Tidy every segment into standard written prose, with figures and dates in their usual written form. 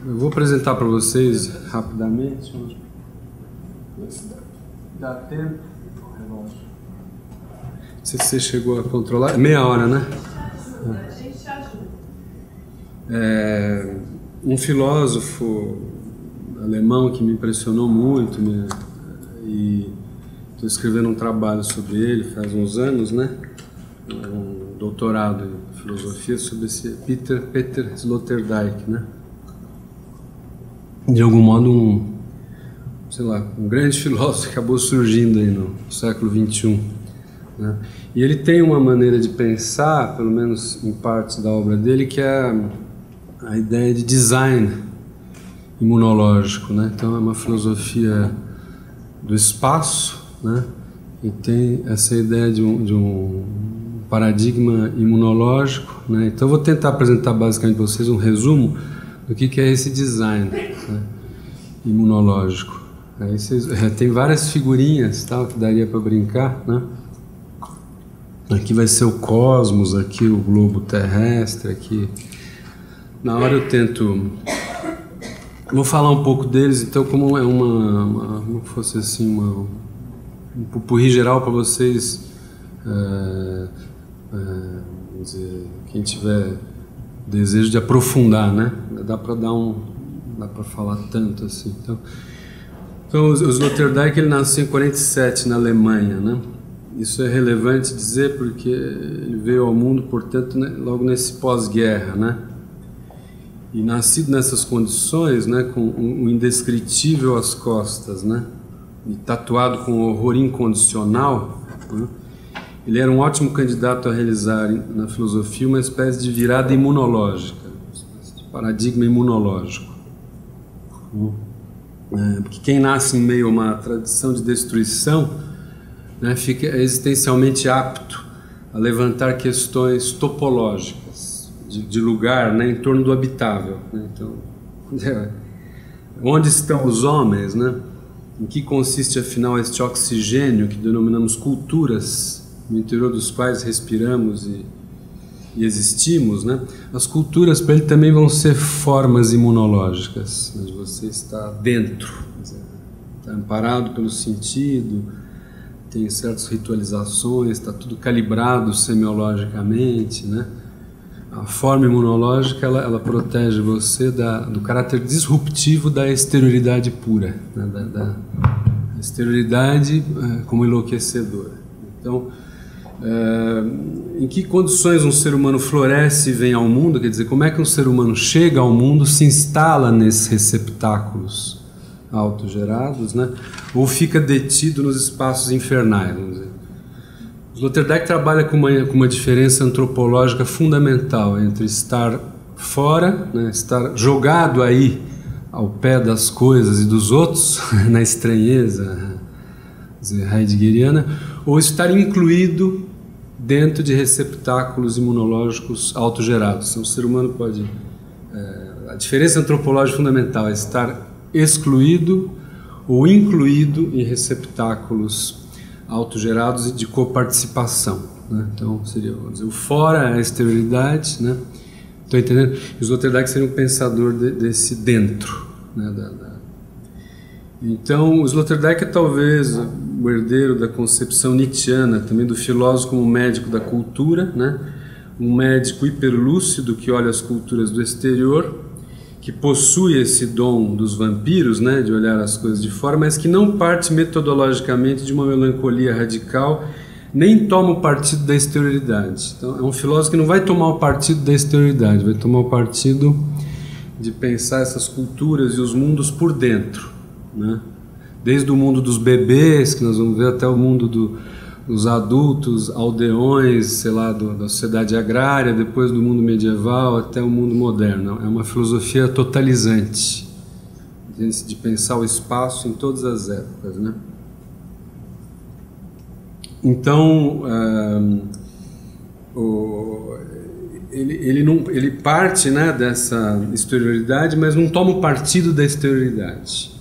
Eu vou apresentar para vocês rapidamente. Dá tempo? Não sei se você chegou a controlar. Meia hora, né? A gente te ajuda. Um filósofo alemão que me impressionou muito, e estou escrevendo um trabalho sobre ele faz uns anos, né? Um doutorado em filosofia sobre esse Peter Sloterdijk, né? De algum modo um grande filósofo que acabou surgindo aí no século XXI, né? E ele tem uma maneira de pensar, pelo menos em partes da obra dele, que é a ideia de design imunológico, né? Então é uma filosofia do espaço, né? E tem essa ideia de um paradigma imunológico, né? Então eu vou tentar apresentar basicamente para vocês um resumo do que é esse design, né, imunológico. Aí tem várias figurinhas, tal, que daria para brincar, né? Aqui vai ser o cosmos, aqui o globo terrestre, aqui. Na hora eu tento... Vou falar um pouco deles, então, como é como fosse assim, um pupurri geral para vocês, dizer, quem tiver desejo de aprofundar, né? Dá para falar tanto assim. Então o Sloterdijk, ele nasceu em 47 na Alemanha, né? Isso é relevante dizer porque ele veio ao mundo, portanto, né, logo nesse pós-guerra, né? E nascido nessas condições, né, com um indescritível às costas, né? E tatuado com horror incondicional, né? Ele era um ótimo candidato a realizar na filosofia uma espécie de virada imunológica, uma espécie de paradigma imunológico. Porque quem nasce em meio a uma tradição de destruição, né, fica existencialmente apto a levantar questões topológicas de lugar, né, em torno do habitável, né? Então, onde estão os homens, né? Em que consiste afinal este oxigênio que denominamos culturas, no interior dos quais respiramos e existimos, né? As culturas para ele também vão ser formas imunológicas, onde você está dentro, está amparado pelo sentido, tem certas ritualizações, está tudo calibrado semiologicamente, né? A forma imunológica ela protege você do caráter disruptivo da exterioridade pura, né? Da exterioridade como enlouquecedora. Então, em que condições um ser humano floresce e vem ao mundo? Quer dizer, como é que um ser humano chega ao mundo, se instala nesses receptáculos autogerados, né? Ou fica detido nos espaços infernais, vamos dizer. Sloterdijk trabalha com uma diferença antropológica fundamental entre estar fora, né, estar jogado aí ao pé das coisas e dos outros, na estranheza heideggeriana, ou estar incluído dentro de receptáculos imunológicos autogerados. Então, o ser humano pode... a diferença antropológica fundamental é estar excluído ou incluído em receptáculos autogerados e de coparticipação, né? Então, seria, vamos dizer, o fora é a exterioridade, né? Estou entendendo? E o Sloterdijk seria um pensador desse dentro, né? Então, o Sloterdijk é talvez o herdeiro da concepção nietzschiana, também do filósofo como médico da cultura, né? Um médico hiperlúcido que olha as culturas do exterior, que possui esse dom dos vampiros, né, de olhar as coisas de fora, mas que não parte metodologicamente de uma melancolia radical, nem toma o partido da exterioridade. Então, é um filósofo que não vai tomar o partido da exterioridade, vai tomar o partido de pensar essas culturas e os mundos por dentro, né? Desde o mundo dos bebês, que nós vamos ver, até o mundo dos adultos, aldeões, sei lá, da sociedade agrária, depois do mundo medieval até o mundo moderno. É uma filosofia totalizante, de pensar o espaço em todas as épocas, né? Então, ele parte, né, dessa exterioridade, mas não toma o partido da exterioridade.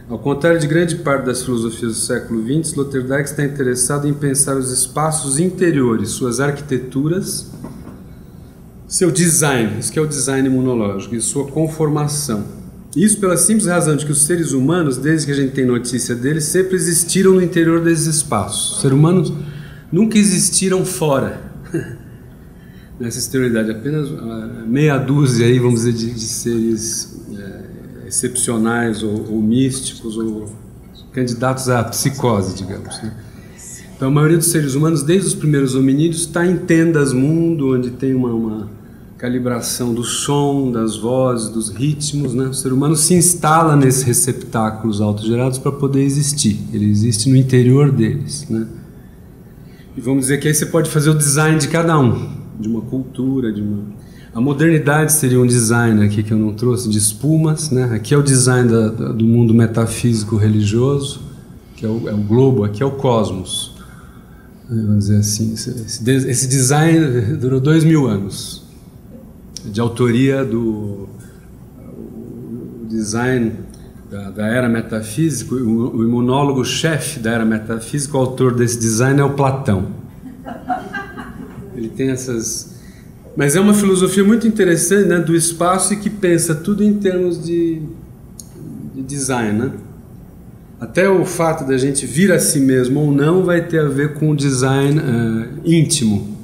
Ao contrário de grande parte das filosofias do século XX, Sloterdijk está interessado em pensar os espaços interiores, suas arquiteturas, seu design, isso que é o design imunológico, e sua conformação, Isso pela simples razão de que os seres humanos, desde que a gente tem notícia deles, sempre existiram no interior desses espaços. Os seres humanos nunca existiram fora nessa exterioridade. Apenas meia dúzia aí, vamos dizer, de seres excepcionais ou místicos ou candidatos à psicose, digamos, né? Então a maioria dos seres humanos, desde os primeiros hominídeos, está em tendas mundo, onde tem uma calibração do som, das vozes, dos ritmos, né? O ser humano se instala nesses receptáculos autogerados para poder existir. Ele existe no interior deles, né? E vamos dizer que aí você pode fazer o design de cada um, de uma cultura, A modernidade seria um design aqui que eu não trouxe, de espumas, né? Aqui é o design do mundo metafísico religioso, que é o globo, aqui é o cosmos. Vamos dizer assim, esse design durou 2000 anos, de autoria do design da era metafísica. O imunólogo-chefe da era metafísica, o autor desse design é o Platão. Ele tem essas... Mas é uma filosofia muito interessante, né, do espaço, e que pensa tudo em termos de design, né? Até o fato da gente vir a si mesmo ou não vai ter a ver com o design íntimo,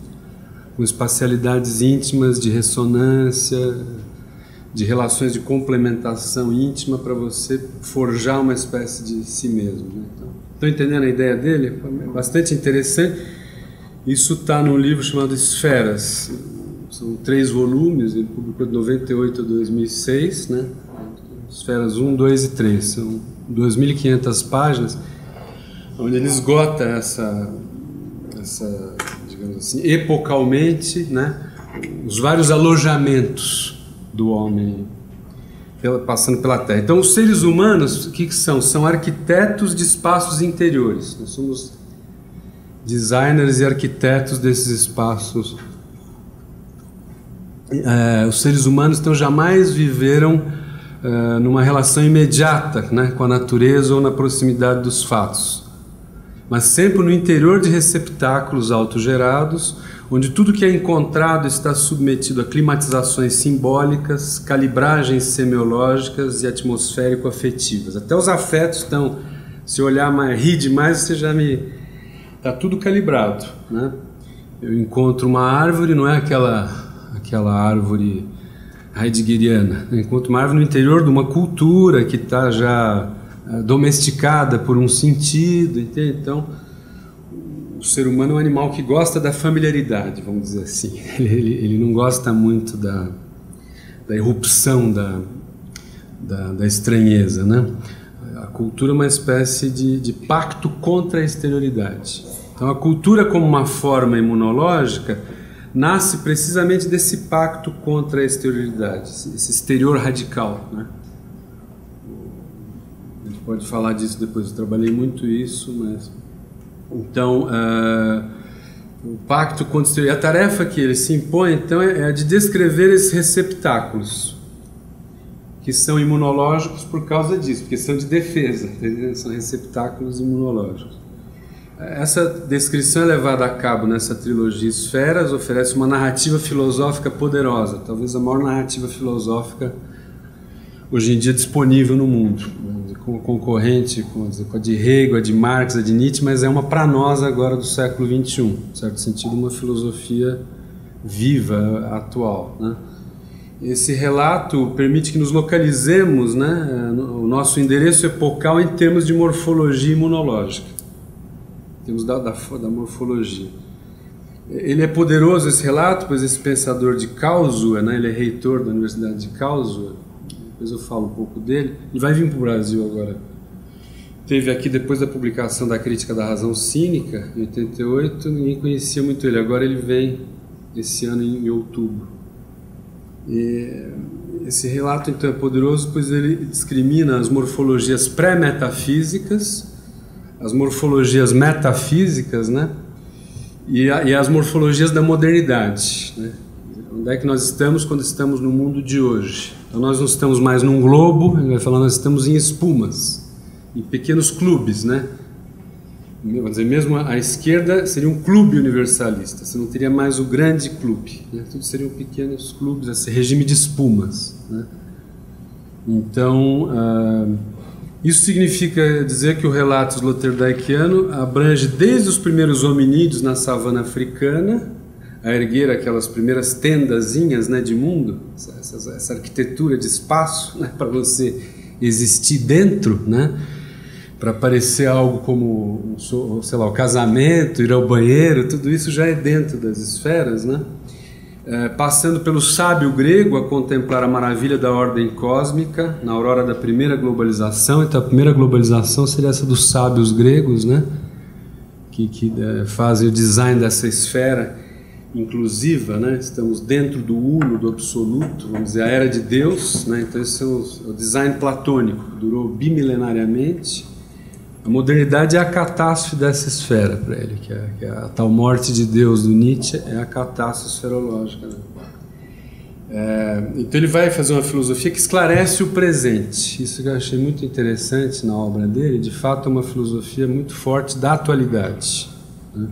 com espacialidades íntimas de ressonância, de relações de complementação íntima para você forjar uma espécie de si mesmo, né? Estão entendendo a ideia dele? É bastante interessante. Isso está num livro chamado Esferas. São 3 volumes, ele publicou de 98 a 2006, né? Esferas 1, 2 e 3. São 2.500 páginas, onde ele esgota essa, digamos assim, epocalmente, né, os vários alojamentos do homem passando pela Terra. Então, os seres humanos, o que são? São arquitetos de espaços interiores. Nós somos designers e arquitetos desses espaços. Os seres humanos, então, jamais viveram numa relação imediata, né, com a natureza ou na proximidade dos fatos, mas sempre no interior de receptáculos autogerados, onde tudo que é encontrado está submetido a climatizações simbólicas, calibragens semiológicas e atmosférico-afetivas. Até os afetos estão, se olhar mais, rir demais, você já está tudo calibrado, né? Eu encontro uma árvore, não é aquela árvore heideggeriana. Eu encontro uma árvore no interior de uma cultura que está já domesticada por um sentido, entende? Então, o ser humano é um animal que gosta da familiaridade, vamos dizer assim. Ele não gosta muito da irrupção da estranheza, né? A cultura é uma espécie de pacto contra a exterioridade. Então, a cultura, como uma forma imunológica, nasce precisamente desse pacto contra a exterioridade, esse exterior radical, né? A gente pode falar disso depois, eu trabalhei muito isso, mas... Então, o pacto contra a exterioridade, a tarefa que ele se impõe, então, é a de descrever esses receptáculos, que são imunológicos por causa disso, porque são de defesa, entendeu? São receptáculos imunológicos. Essa descrição é levada a cabo nessa trilogia Esferas, oferece uma narrativa filosófica poderosa, talvez a maior narrativa filosófica hoje em dia disponível no mundo, concorrente com a de Hegel, a de Marx, a de Nietzsche, mas é uma para nós agora do século XXI, em certo sentido uma filosofia viva, atual, né? Esse relato permite que nos localizemos, né, o nosso endereço epocal em termos de morfologia imunológica. Temos da morfologia. Ele é poderoso, esse relato, pois esse pensador de Karlsruhe, né, ele é reitor da Universidade de Karlsruhe, depois eu falo um pouco dele, ele vai vir para o Brasil agora. Teve aqui depois da publicação da Crítica da Razão Cínica, em 88, ninguém conhecia muito ele, agora ele vem esse ano em outubro. E esse relato então é poderoso, pois ele discrimina as morfologias pré-metafísicas, as morfologias metafísicas, né? E as morfologias da modernidade, né? Onde é que nós estamos quando estamos no mundo de hoje? Então nós não estamos mais num globo, ele vai falar, nós estamos em espumas, em pequenos clubes, né? Vamos dizer, mesmo a esquerda seria um clube universalista, você não teria mais o grande clube, né? Tudo seriam pequenos clubes, esse regime de espumas, né? Então, isso significa dizer que o relato sloterdijkiano abrange desde os primeiros hominídeos na savana africana, a erguer aquelas primeiras tendazinhas, né, de mundo, essa arquitetura de espaço, né, para você existir dentro, né, para parecer algo como, sei lá, o casamento, ir ao banheiro, tudo isso já é dentro das esferas, né? Passando pelo sábio grego a contemplar a maravilha da ordem cósmica na aurora da primeira globalização. Então a primeira globalização seria essa dos sábios gregos, né? que fazem o design dessa esfera inclusiva, né? Estamos dentro do uno, do absoluto, vamos dizer, a era de Deus, né? Então esse é o design platônico, durou bimilenariamente. A modernidade é a catástrofe dessa esfera para ele, que é a tal morte de Deus do Nietzsche, é a catástrofe esferológica, né? Então ele vai fazer uma filosofia que esclarece o presente. Isso que eu achei muito interessante na obra dele. De fato é uma filosofia muito forte da atualidade, né?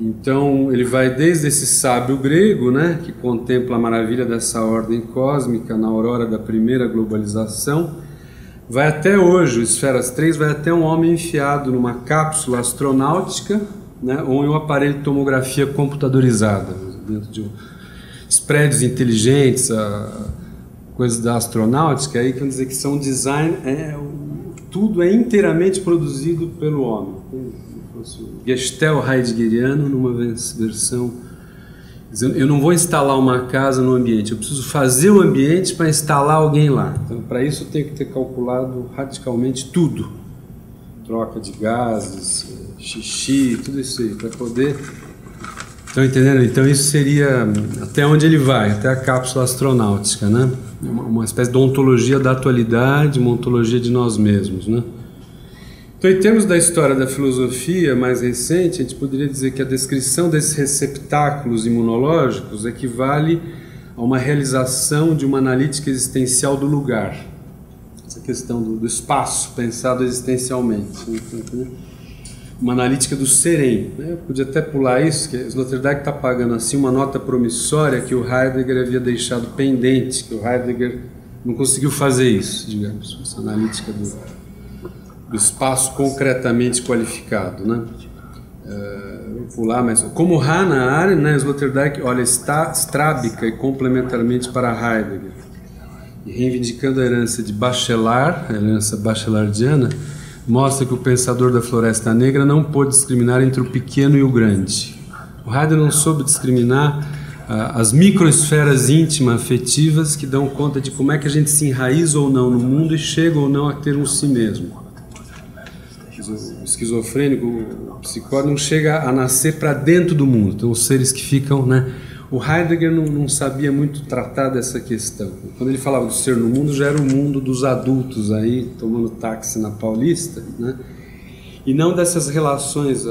Então ele vai desde esse sábio grego, né, que contempla a maravilha dessa ordem cósmica na aurora da primeira globalização, vai até hoje, o Esferas 3 vai até um homem enfiado numa cápsula astronáutica, né, ou em um aparelho de tomografia computadorizada, dentro de os prédios inteligentes, coisas da astronáutica, aí quer dizer que são design, tudo é inteiramente produzido pelo homem. Gestel heideggeriano numa versão dizendo, eu não vou instalar uma casa no ambiente, eu preciso fazer o ambiente para instalar alguém lá. Então, para isso eu tenho que ter calculado radicalmente tudo, troca de gases, xixi, tudo isso aí, para poder... Estão entendendo? Então isso seria até onde ele vai, até a cápsula astronáutica, né? Uma espécie de ontologia da atualidade, uma ontologia de nós mesmos, né? Então, em termos da história da filosofia mais recente, a gente poderia dizer que a descrição desses receptáculos imunológicos equivale a uma realização de uma analítica existencial do lugar. Essa questão do espaço pensado existencialmente, né? Uma analítica do serem, né? Eu podia até pular isso, que Sloterdijk está pagando assim uma nota promissória que o Heidegger havia deixado pendente, que o Heidegger não conseguiu fazer isso, digamos, essa analítica do espaço concretamente qualificado, né? Vou pular, mas como Hannah Arendt, né, Sloterdijk olha estrábica e complementarmente para Heidegger, e reivindicando a herança de Bachelard, a herança bachelardiana, mostra que o pensador da Floresta Negra não pôde discriminar entre o pequeno e o grande. O Heidegger não soube discriminar as microesferas íntimas, afetivas, que dão conta de como é que a gente se enraiza ou não no mundo e chega ou não a ter um si mesmo. O esquizofrênico, o psicótico não chega a nascer para dentro do mundo. Então, os seres que ficam, né? O Heidegger não sabia muito tratar dessa questão. Quando ele falava do ser no mundo, já era o mundo dos adultos aí, tomando táxi na Paulista, né? E não dessas relações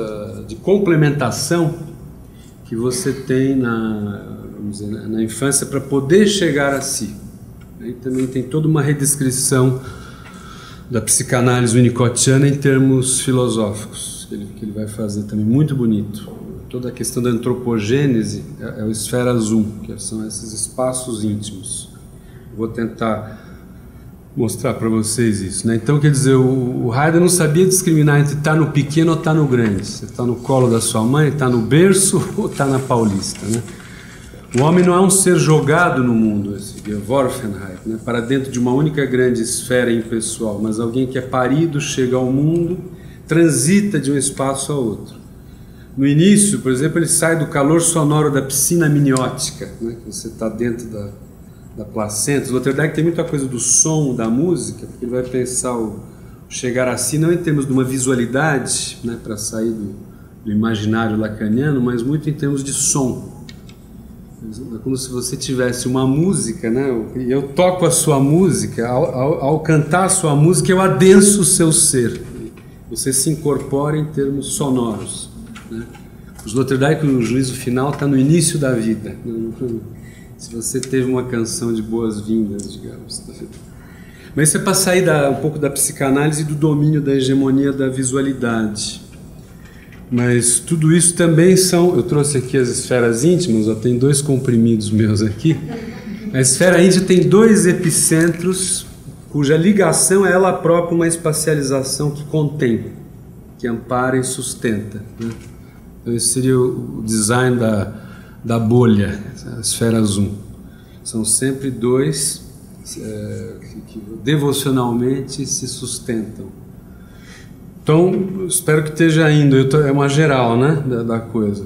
de complementação que você tem vamos dizer, na infância para poder chegar a si. Aí também tem toda uma redescrição da psicanálise winnicottiana em termos filosóficos, que ele vai fazer também, muito bonito. Toda a questão da antropogênese é o Esferas 1, que são esses espaços íntimos. Vou tentar mostrar para vocês isso, né? Então, quer dizer, o Heidegger não sabia discriminar entre estar no pequeno ou estar no grande. Você está no colo da sua mãe, está no berço ou está na Paulista, né? O homem não é um ser jogado no mundo, esse Geworfenheit, né, para dentro de uma única grande esfera impessoal, mas alguém que é parido, chega ao mundo, transita de um espaço a outro. No início, por exemplo, ele sai do calor sonoro da piscina amniótica, né, que você está dentro da placenta. O Sloterdijk tem muita coisa do som, da música, porque ele vai pensar o chegar a si, não em termos de uma visualidade, né, para sair do imaginário lacaniano, mas muito em termos de som. É como se você tivesse uma música, né? Eu toco a sua música, ao cantar a sua música eu adenso o seu ser, você se incorpora em termos sonoros, né? O Sloterdijk, o juízo final está no início da vida, se você teve uma canção de boas-vindas, digamos. Mas isso é para sair um pouco da psicanálise e do domínio da hegemonia da visualidade. Mas tudo isso também eu trouxe aqui as esferas íntimas, tem 2 comprimidos meus aqui, A esfera íntima tem dois epicentros, cuja ligação é ela própria uma espacialização que contém, que ampara e sustenta, né? Então esse seria o design da bolha, a esfera zoom. São sempre dois que devocionalmente se sustentam. Então, espero que esteja indo, é uma geral, né, da coisa.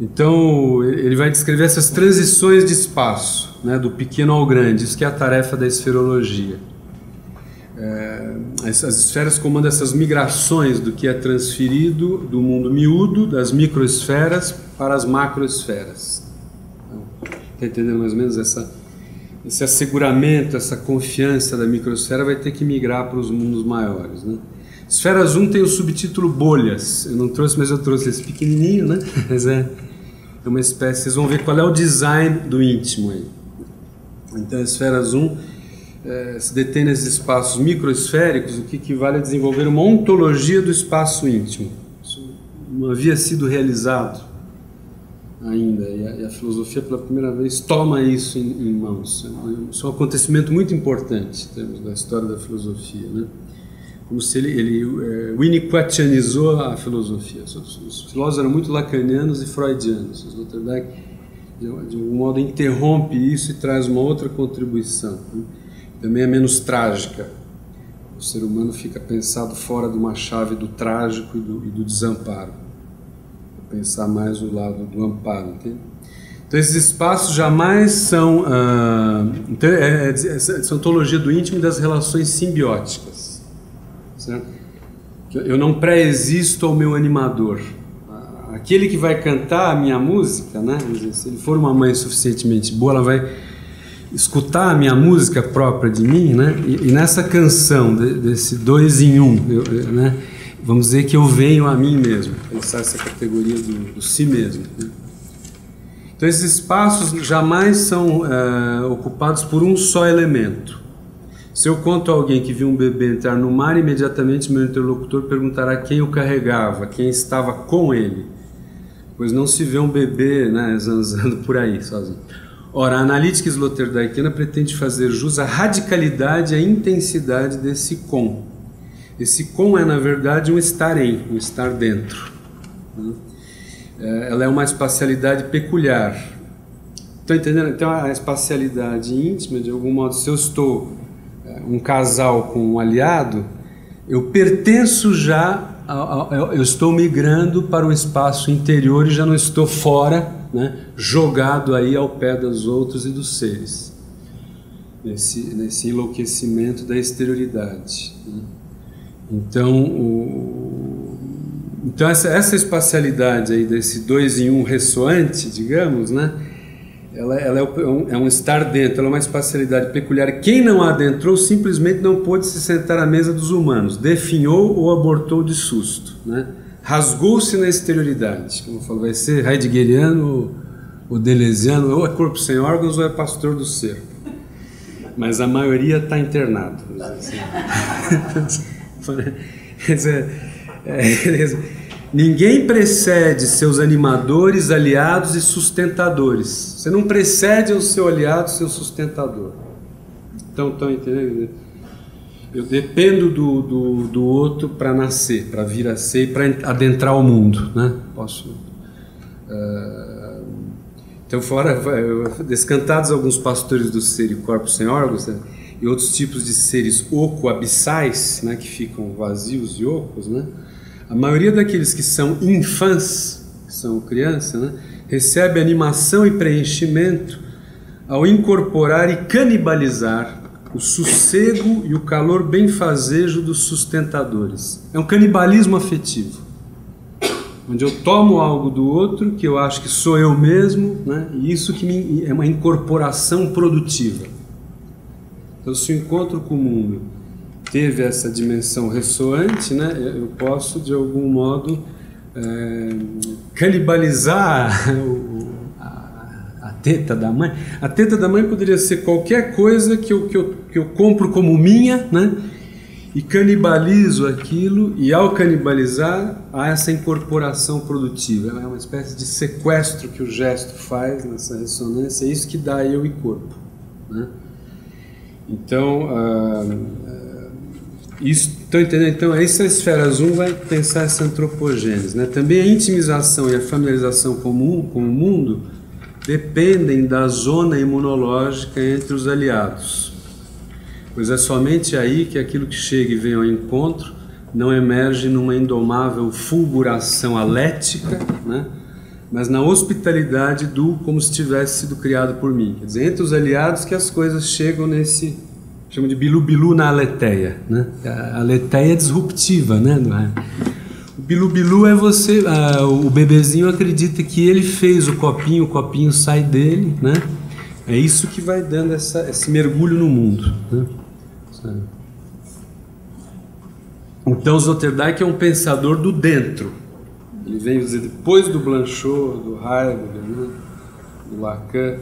Então, ele vai descrever essas transições de espaço, né, do pequeno ao grande, isso que é a tarefa da esferologia. As esferas comandam essas migrações do que é transferido do mundo miúdo, das microesferas, para as macroesferas. Está entendendo mais ou menos esse asseguramento, essa confiança da microesfera vai ter que migrar para os mundos maiores, né? Esfera zoom tem o subtítulo bolhas. Eu não trouxe, mas eu trouxe esse pequenininho, né? Mas é uma espécie. Vocês vão ver qual é o design do íntimo aí. Então a esfera zoom se detém nesses espaços microesféricos, o que equivale a desenvolver uma ontologia do espaço íntimo. Isso não havia sido realizado ainda, e a filosofia pela primeira vez toma isso em mãos. Isso é um acontecimento muito importante em termos da história da filosofia, né? Como se ele winnicottianizou a filosofia. Os filósofos eram muito lacanianos e freudianos. Os Sloterdijk, de um modo, interrompe isso e traz uma outra contribuição, né? Também é menos trágica. O ser humano fica pensado fora de uma chave do trágico e do desamparo. Pensar mais o lado do amparo, entende? Então esses espaços jamais são essa ontologia do íntimo e das relações simbióticas, certo? Eu não pré-existo ao meu animador. Aquele que vai cantar a minha música, né? Se ele for uma mãe suficientemente boa, ela vai escutar a minha música própria de mim, né? E nessa canção desse dois em um, né? Vamos dizer que eu venho a mim mesmo, pensar essa categoria do si mesmo, né? Então esses espaços jamais são ocupados por um só elemento. Se eu conto a alguém que viu um bebê entrar no mar, imediatamente meu interlocutor perguntará quem o carregava, quem estava com ele, pois não se vê um bebê, né, zanzando por aí sozinho. Ora, a analítica sloterdijkiana pretende fazer jus à radicalidade e à intensidade desse com. Esse com é, na verdade, um estar em, um estar dentro, né? Ela é uma espacialidade peculiar. Estão entendendo? Então, a espacialidade íntima, de algum modo, se eu estou um casal com um aliado, eu pertenço já, eu estou migrando para o espaço interior e já não estou fora, né, jogado aí ao pé dos outros e dos seres, nesse enlouquecimento da exterioridade, né? Então essa espacialidade aí desse dois em um ressoante, digamos, né, ela é um estar dentro, ela é uma espacialidade peculiar. Quem não a adentrou simplesmente não pôde se sentar à mesa dos humanos, definhou ou abortou de susto, né? Rasgou-se na exterioridade, como eu falo, vai ser heideggeriano ou deleuziano, ou é corpo sem órgãos ou é pastor do ser, mas a maioria está internado. Ninguém precede seus animadores, aliados e sustentadores. Você não precede o seu aliado, seu sustentador. Então, estão entendendo? Eu dependo do outro para nascer, para vir a ser e para adentrar o mundo, né? Então, fora descantados alguns pastores do ser e corpos sem órgãos, né? E outros tipos de seres oco-abissais, né? Que ficam vazios e ocos, né? A maioria daqueles que são infãs, que são crianças, né? Recebe animação e preenchimento ao incorporar e canibalizar o sossego e o calor benfazejo dos sustentadores. É um canibalismo afetivo, onde eu tomo algo do outro que eu acho que sou eu mesmo, né? E isso que é uma incorporação produtiva. Então, se o encontro com o mundo teve essa dimensão ressoante, né, eu posso, de algum modo, canibalizar a teta da mãe. A teta da mãe poderia ser qualquer coisa que eu compro como minha, né, e canibalizo aquilo, e ao canibalizar há essa incorporação produtiva. É uma espécie de sequestro que o gesto faz nessa ressonância, é isso que dá eu e corpo. né? Então, estão entendendo? Então, essa esferas 1 vai pensar essa antropogênese, né? Também a intimização e a familiarização com o mundo dependem da zona imunológica entre os aliados, pois é somente aí que aquilo que chega e vem ao encontro não emerge numa indomável fulguração alética, né? Mas na hospitalidade do como se tivesse sido criado por mim. Quer dizer, entre os aliados que as coisas chegam nesse, chama de bilu-bilu na aletheia, né? A aletheia é disruptiva, né? O bilu-bilu é você, o bebezinho acredita que ele fez o copinho sai dele, né? É isso que vai dando esse mergulho no mundo, né? Então Sloterdijk é um pensador do dentro. Ele vem dizer, depois do Blanchot, do Heidegger, né? Do Lacan,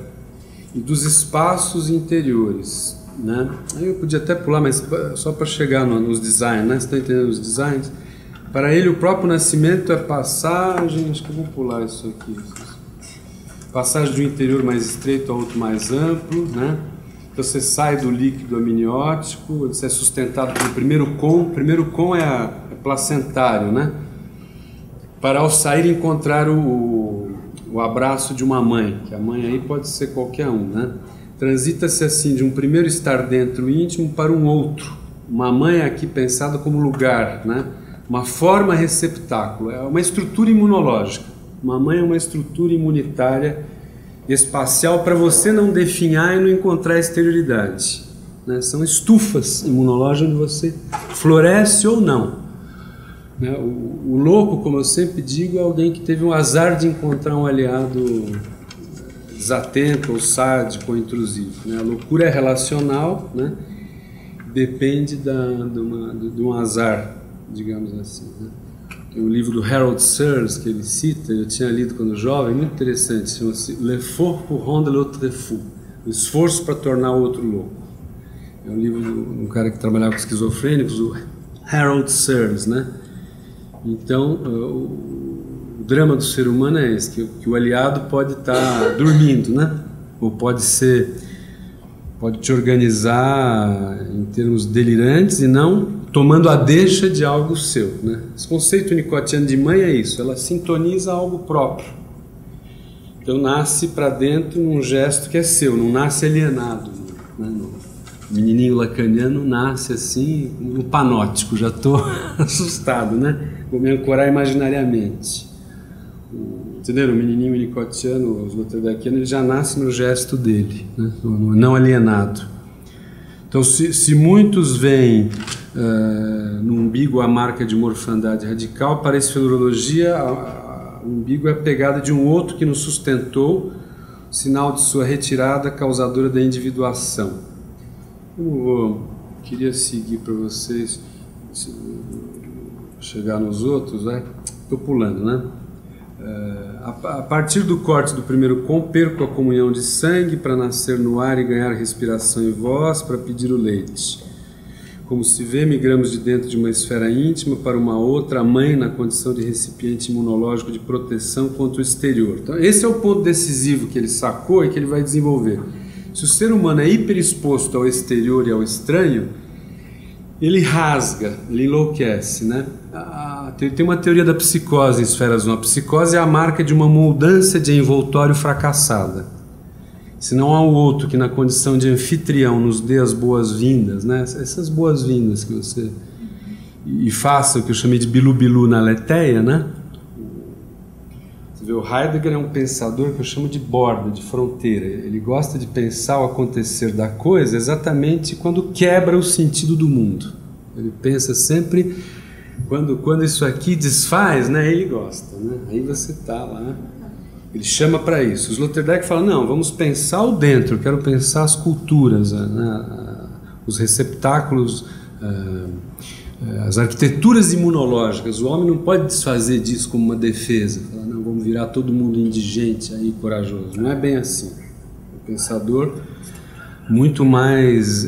e dos espaços interiores, né? Aí eu podia até pular, mas só para chegar nos designs, né? Você está entendendo os designs? Para ele o próprio nascimento é passagem, acho que eu vou pular isso aqui, passagem de um interior mais estreito a outro mais amplo, né? Então você sai do líquido amniótico, você é sustentado pelo primeiro com é placentário, né? Para ao sair encontrar o abraço de uma mãe, que a mãe aí pode ser qualquer um, né? Transita-se assim de um primeiro estar dentro íntimo para um outro. Uma mãe é aqui pensada como lugar, né? Uma forma receptáculo, é uma estrutura imunológica. Uma mãe é uma estrutura imunitária espacial para você não definhar e não encontrar exterioridade, né? São estufas imunológicas onde você floresce ou não, né? O louco, como eu sempre digo, é alguém que teve o azar de encontrar um aliado desatento ou sádico ou intrusivo, né? A loucura é relacional, né? Depende de um azar, digamos assim, né? Tem um livro do Harold Sears que ele cita, eu tinha lido quando jovem, muito interessante, chama-se L'effort pour rendre l'autre fou, o esforço para tornar o outro louco. É um livro de um cara que trabalhava com esquizofrênicos, o Harold Sears, né? Então, o drama do ser humano é esse, que o aliado pode estar dormindo, né? Ou pode te organizar em termos delirantes e não tomando a deixa de algo seu, né? Esse conceito winnicottiano de mãe é isso, ela sintoniza algo próprio. Então nasce para dentro num gesto que é seu, não nasce alienado, né? O menininho lacaniano nasce assim, no panótico, já estou assustado, né? Vou me ancorar imaginariamente. Entenderam? O menininho winnicottiano, o sloterdijkiano, ele já nasce no gesto dele, né? Não alienado. Então, se muitos veem no umbigo a marca de uma orfandade radical, para a esferologia, o umbigo é a pegada de um outro que nos sustentou, sinal de sua retirada causadora da individuação. Queria seguir para vocês, chegar nos outros, né? Estou pulando, né? A partir do corte do primeiro com, perco a comunhão de sangue para nascer no ar e ganhar respiração e voz para pedir o leite. Como se vê, migramos de dentro de uma esfera íntima para uma outra, a mãe na condição de recipiente imunológico de proteção contra o exterior. Então, esse é o ponto decisivo que ele sacou e que ele vai desenvolver. Se o ser humano é hiperexposto ao exterior e ao estranho, ele rasga, ele enlouquece, né? Tem uma teoria da psicose em esferas 1. A psicose é a marca de uma mudança de envoltório fracassada. Se não há o outro que na condição de anfitrião nos dê as boas-vindas, né? Essas boas-vindas que você... E faça o que eu chamei de bilu-bilu na aletheia, né? Você vê, o Heidegger é um pensador que eu chamo de borda, de fronteira. Ele gosta de pensar o acontecer da coisa exatamente quando quebra o sentido do mundo. Ele pensa sempre... Quando isso aqui desfaz, né, ele gosta, né? Aí você está lá, ele chama para isso. O Sloterdijk fala, não, vamos pensar o dentro, eu quero pensar as culturas, né, os receptáculos, as arquiteturas imunológicas. O homem não pode desfazer disso como uma defesa, falar, não, vamos virar todo mundo indigente aí, corajoso. Não é bem assim. O pensador muito mais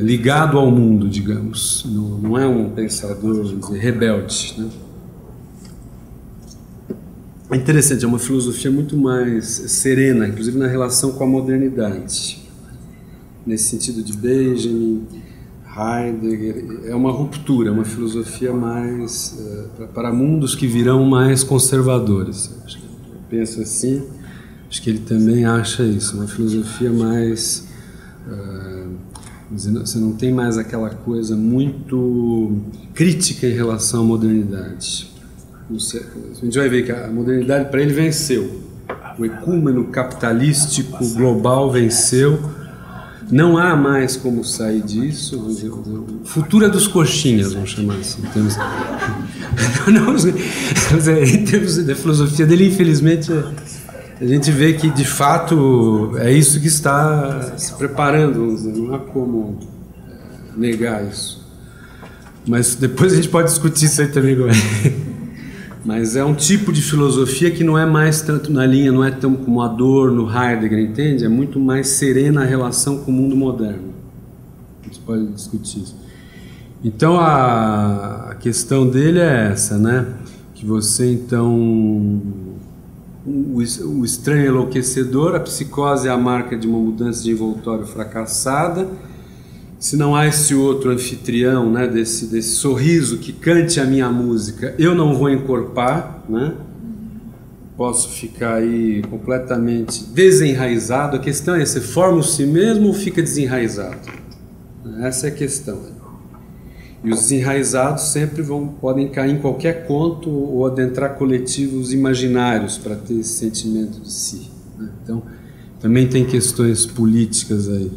ligado ao mundo, digamos. Não é um pensador, vamos dizer, rebelde, né? É interessante, é uma filosofia muito mais serena, inclusive na relação com a modernidade. nesse sentido de Benjamin, Heidegger, é uma ruptura, uma filosofia mais para mundos que virão mais conservadores. Eu penso assim, acho que ele também acha isso, uma filosofia mais... você não tem mais aquela coisa muito crítica em relação à modernidade. A gente vai ver que a modernidade para ele venceu. O ecúmeno capitalístico global venceu. Não há mais como sair disso. O futuro é dos coxinhas, vamos chamar assim. Em termos da filosofia dele, infelizmente, a gente vê que, de fato, é isso que está se preparando. Não há como negar isso. Mas depois a gente pode discutir isso aí também. Mas é um tipo de filosofia que não é mais tanto na linha, não é tão como Adorno, Heidegger, entende? É muito mais serena a relação com o mundo moderno. A gente pode discutir isso. Então a questão dele é essa, né? Que você então... O estranho enlouquecedor, a psicose é a marca de uma mudança de envoltório fracassada. Se não há esse outro anfitrião, né, desse sorriso que cante a minha música, eu não vou encorpar, né? Posso ficar aí completamente desenraizado. A questão é, você forma o si mesmo ou fica desenraizado? Essa é a questão. E os desenraizados sempre podem cair em qualquer conto ou adentrar coletivos imaginários para ter esse sentimento de si, né? Então, também tem questões políticas aí.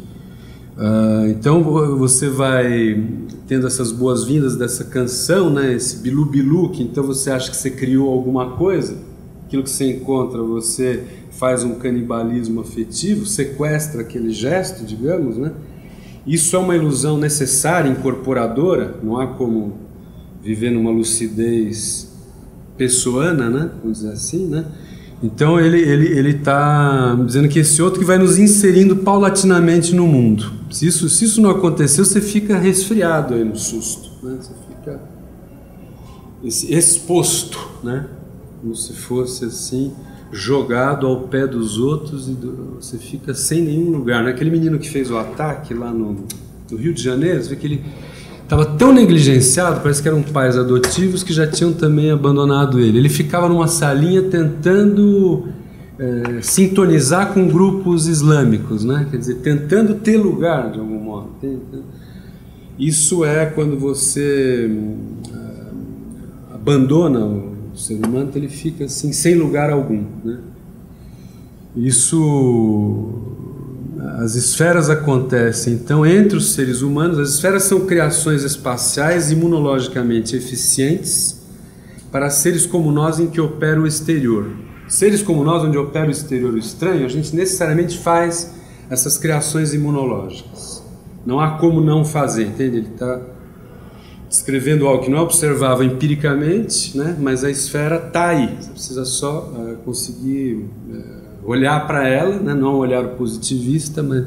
Então você vai tendo essas boas-vindas dessa canção, né? Esse bilu-bilu, que então você acha que você criou alguma coisa, aquilo que você encontra, você faz um canibalismo afetivo, sequestra aquele gesto, digamos, né? Isso é uma ilusão necessária, incorporadora, não há como viver numa lucidez pessoana, né? Vamos dizer assim, né? Então ele está dizendo que esse outro que vai nos inserindo paulatinamente no mundo. Se isso não aconteceu, você fica resfriado aí no susto, né? Você fica exposto, né? Como se fosse assim, jogado ao pé dos outros e você fica sem nenhum lugar, né? Aquele menino que fez o ataque lá no Rio de Janeiro, você vê que ele estava tão negligenciado, parece que eram pais adotivos que já tinham também abandonado ele. Ele ficava numa salinha tentando sintonizar com grupos islâmicos, né? Quer dizer, tentando ter lugar de algum modo. Isso é quando você abandona o ser humano, ele fica assim, sem lugar algum, né? As esferas acontecem, então, entre os seres humanos. As esferas são criações espaciais imunologicamente eficientes para seres como nós em que opera o exterior. Seres como nós, onde opera o exterior o estranho, a gente necessariamente faz essas criações imunológicas. Não há como não fazer, entende? Ele está descrevendo algo que não é observável empiricamente, né? Mas a esfera está aí, você precisa só conseguir... olhar para ela, né? Não um olhar positivista, mas...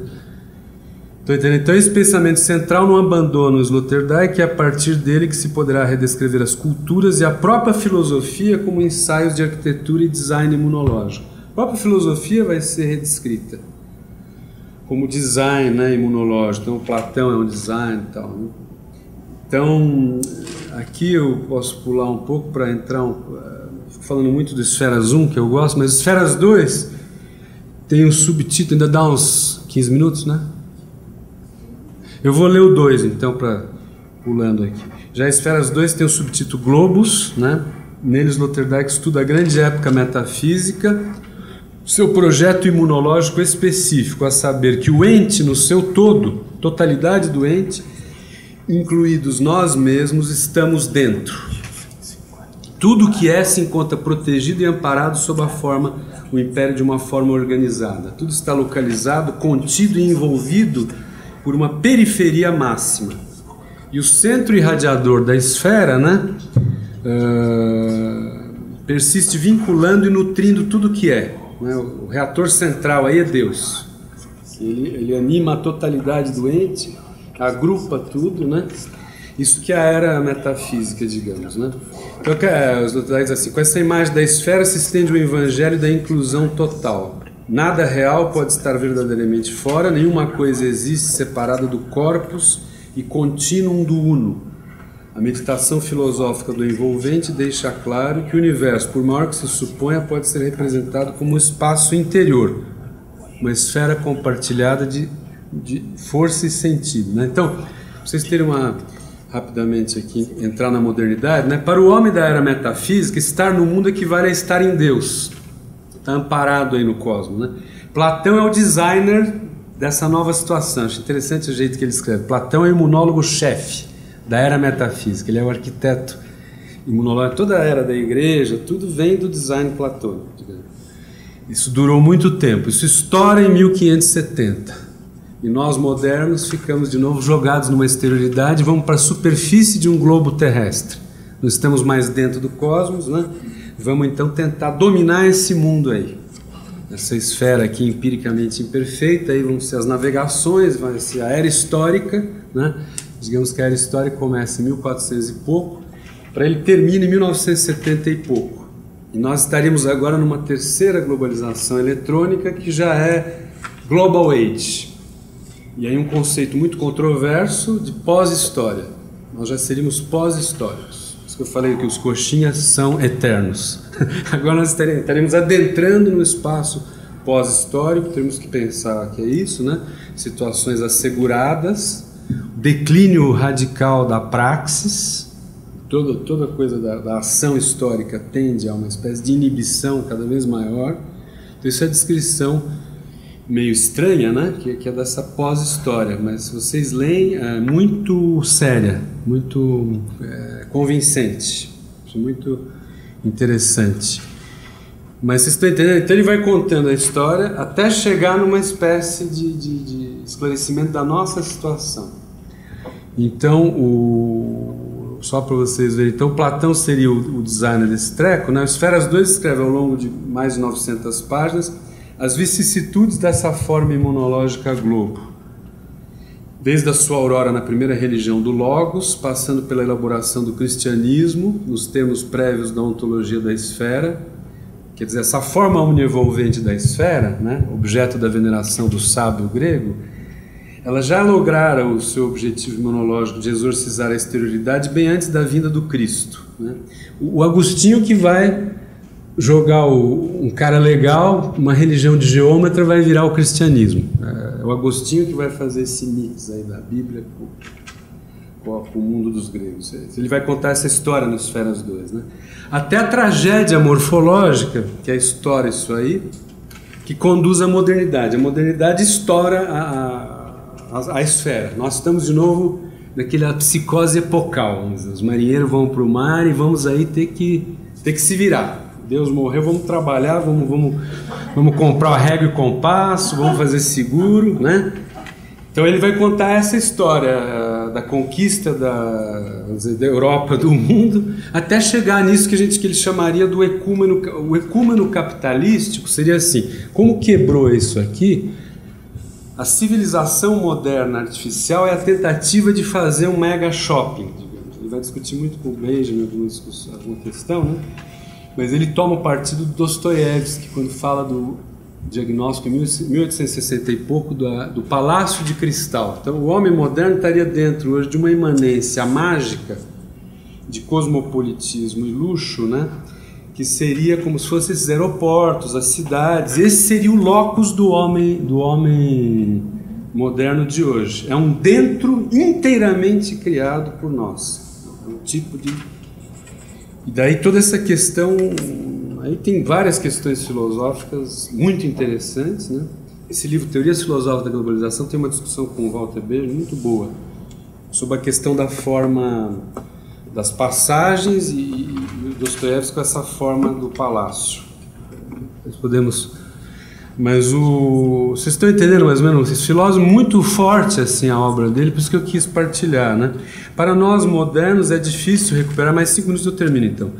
Então esse pensamento central não abandona o Sloterdijk, que é a partir dele que se poderá redescrever as culturas e a própria filosofia como ensaios de arquitetura e design imunológico. A própria filosofia vai ser redescrita como design, né, imunológico. Então Platão é um design e tal, né? Então aqui eu posso pular um pouco para entrar... Fico falando muito do Esferas 1, que eu gosto, mas Esferas 2... tem um subtítulo, ainda dá uns 15 minutos, né? Eu vou ler o 2, então, pulando aqui. Já a Esferas 2 tem o subtítulo Globos, né? Neles, Sloterdijk estuda a grande época metafísica, seu projeto imunológico específico, a saber que o ente no seu todo, totalidade do ente, incluídos nós mesmos, estamos dentro. Tudo que é se encontra protegido e amparado sob a forma, o império de uma forma organizada. Tudo está localizado, contido e envolvido por uma periferia máxima. E o centro irradiador da esfera, né, persiste vinculando e nutrindo tudo que é, né? O reator central aí é Deus. Ele anima a totalidade do ente, agrupa tudo, né? Isso que é a era metafísica, digamos, né? Então, os Sloterdijk dizem assim: com essa imagem da esfera se estende o evangelho da inclusão total. Nada real pode estar verdadeiramente fora, nenhuma coisa existe separada do corpus e continuum do uno. A meditação filosófica do envolvente deixa claro que o universo, por maior que se suponha, pode ser representado como um espaço interior, uma esfera compartilhada de força e sentido, né? Então, pra vocês terem rapidamente aqui, entrar na modernidade, né? Para o homem da era metafísica, estar no mundo equivale a estar em Deus. Está amparado aí no cosmos, né? Platão é o designer dessa nova situação. Acho interessante o jeito que ele escreve. Platão é o imunólogo-chefe da era metafísica. Ele é o arquiteto imunológico. Toda a era da igreja, tudo vem do design platônico. Isso durou muito tempo. Isso estoura em 1570. E nós, modernos, ficamos de novo jogados numa exterioridade e vamos para a superfície de um globo terrestre. Nós estamos mais dentro do cosmos, né? Vamos então tentar dominar esse mundo aí. Essa esfera aqui empiricamente imperfeita, aí vão ser as navegações, vai ser a era histórica, né? Digamos que a era histórica começa em 1400 e pouco, para ele termina em 1970 e pouco. E nós estaríamos agora numa terceira globalização eletrônica que já é Global Age. E aí um conceito muito controverso de pós-história. Nós já seríamos pós-históricos. Por isso que eu falei que os coxinhas são eternos. Agora nós estaremos adentrando no espaço pós-histórico, temos que pensar que é isso, né? Situações asseguradas, declínio radical da praxis, toda coisa da ação histórica tende a uma espécie de inibição cada vez maior. Então isso é a descrição meio estranha, né? Que é dessa pós-história, mas se vocês leem, é muito séria, muito convincente, muito interessante. Mas vocês estão entendendo? Então ele vai contando a história até chegar numa espécie de esclarecimento da nossa situação. Então, só para vocês verem, então Platão seria o designer desse treco, né? O Esferas 2 escreve ao longo de mais de 900 páginas as vicissitudes dessa forma imunológica globo, desde a sua aurora na primeira religião do Logos, passando pela elaboração do cristianismo, nos termos prévios da ontologia da esfera, quer dizer, essa forma univolvente da esfera, né, objeto da veneração do sábio grego, ela já lograra o seu objetivo imunológico de exorcizar a exterioridade bem antes da vinda do Cristo, né? O Agostinho que vai jogar um cara legal, uma religião de geômetra, vai virar o cristianismo. É o Agostinho que vai fazer esse mix aí da Bíblia com o mundo dos gregos. Ele vai contar essa história no Esferas 2, né? Até a tragédia morfológica, que é a história isso aí, que conduz à modernidade. A modernidade estoura a esfera. Nós estamos de novo naquela psicose epocal, vamos dizer. Os marinheiros vão para o mar e vamos aí ter que se virar. Deus morreu, vamos trabalhar, vamos comprar régua e compasso, vamos fazer seguro, né? Então ele vai contar essa história da conquista da Europa, do mundo, até chegar nisso que ele chamaria do ecúmeno. O ecúmeno capitalístico seria assim: como quebrou isso aqui, a civilização moderna artificial é a tentativa de fazer um mega shopping, digamos. Ele vai discutir muito com o Benjamin alguma questão, né? Mas ele toma o partido do Dostoiévski quando fala do diagnóstico em 1860 e pouco do Palácio de Cristal. Então o homem moderno estaria dentro hoje de uma imanência mágica de cosmopolitismo e luxo, né? Que seria como se fossem esses aeroportos, as cidades. Esse seria o locus do homem moderno de hoje. É um dentro inteiramente criado por nós. É um tipo de... E daí toda essa questão, aí tem várias questões filosóficas muito interessantes, né? Esse livro, Teorias Filosóficas da Globalização, tem uma discussão com o Walter Benjamin muito boa sobre a questão da forma das passagens e Dostoiévski com essa forma do palácio. Nós podemos... Mas vocês estão entendendo mais ou menos? Esse filósofo muito forte assim a obra dele, por isso que eu quis partilhar, né? Para nós modernos é difícil recuperar, mais 5 minutos eu termino então.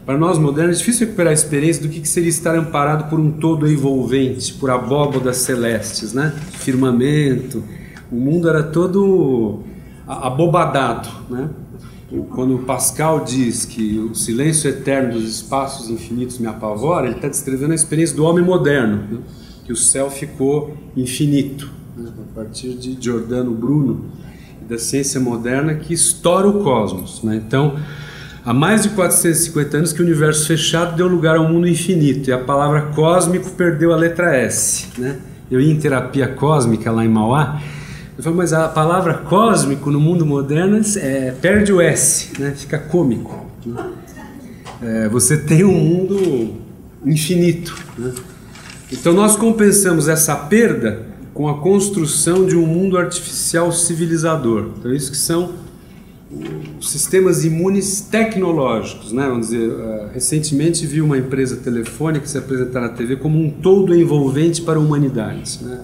Para nós modernos é difícil recuperar a experiência do que seria estar amparado por um todo envolvente, por abóbodas celestes, né? Firmamento. O mundo era todo abobadado, né? Quando Pascal diz que o silêncio eterno dos espaços infinitos me apavora, ele está descrevendo a experiência do homem moderno, né? que o céu ficou infinito, né? A partir de Giordano Bruno e da ciência moderna que estoura o cosmos, né? Então, há mais de 450 anos que o universo fechado deu lugar ao mundo infinito e a palavra cósmico perdeu a letra S, né? Eu ia em terapia cósmica lá em Mauá, eu falo, mas a palavra cósmico no mundo moderno perde o S, né? Fica cômico, né? Você tem um mundo infinito, né? Então nós compensamos essa perda com a construção de um mundo artificial civilizador. Então isso que são os sistemas imunes tecnológicos, né? Vamos dizer, recentemente vi uma empresa telefônica se apresentar na TV como um todo envolvente para a humanidade, né?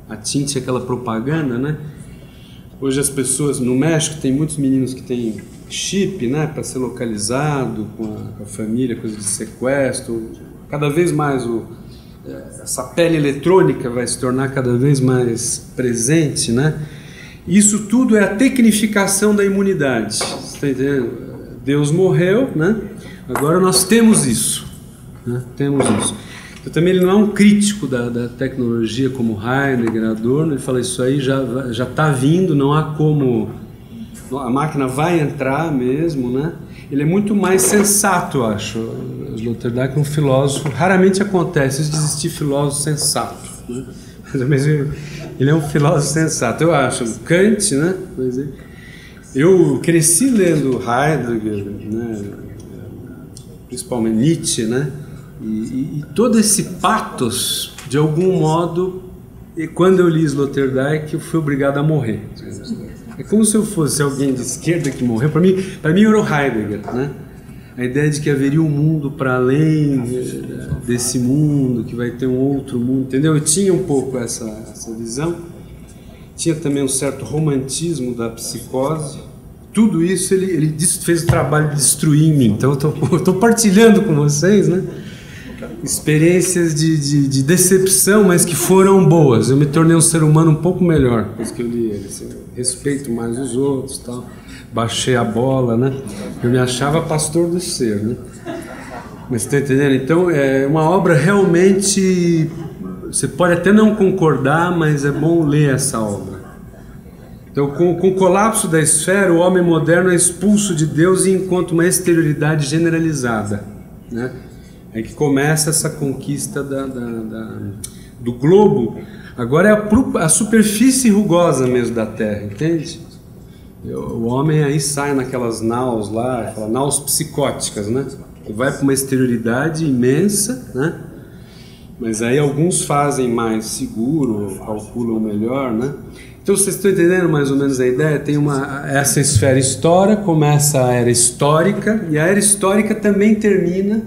A TIM tinha aquela propaganda, né? Hoje as pessoas no México tem muitos meninos que têm chip, né, para ser localizado com a família, coisa de sequestro. Cada vez mais essa pele eletrônica vai se tornar cada vez mais presente, né? Isso tudo é a tecnificação da imunidade. Você está entendendo? Deus morreu, né? Agora nós temos isso, né? Temos isso. Então, também ele não é um crítico da tecnologia como Heidegger, Adorno. Ele fala isso aí já está vindo, não há como, a máquina vai entrar mesmo, né? Ele é muito mais sensato, eu acho. Sloterdijk é um filósofo, raramente acontece isso de existir filósofo sensato, né? Mas ele é um filósofo sensato, eu acho. Kant, né? Eu cresci lendo Heidegger, né? Principalmente Nietzsche, né? E todo esse pathos, de algum modo, e quando eu li Sloterdijk, eu fui obrigado a morrer. É como se eu fosse alguém de esquerda que morreu. Para mim era o Heidegger, né? A ideia de que haveria um mundo para além desse mundo, que vai ter um outro mundo, entendeu? Eu tinha um pouco essa visão. Tinha também um certo romantismo da psicose. Tudo isso ele fez o trabalho de destruir em mim. Então eu estou partilhando com vocês, né? Experiências de decepção, mas que foram boas. Eu me tornei um ser humano um pouco melhor depois que eu li ele. Assim, respeito mais os outros, tal. Baixei a bola, né? Eu me achava pastor do ser, né? Mas está entendendo? Então é uma obra realmente. Você pode até não concordar, mas é bom ler essa obra. Então, com o colapso da esfera, o homem moderno é expulso de Deus e encontra uma exterioridade generalizada, né? É que começa essa conquista do globo. Agora é a superfície rugosa mesmo da Terra, entende? O homem aí sai naquelas naus lá, aquelas naus psicóticas, né? Que vai para uma exterioridade imensa, né? Mas aí alguns fazem mais seguro, calculam melhor, né? Então vocês estão entendendo mais ou menos a ideia? Tem essa esfera estoura, começa a era histórica, e a era histórica também termina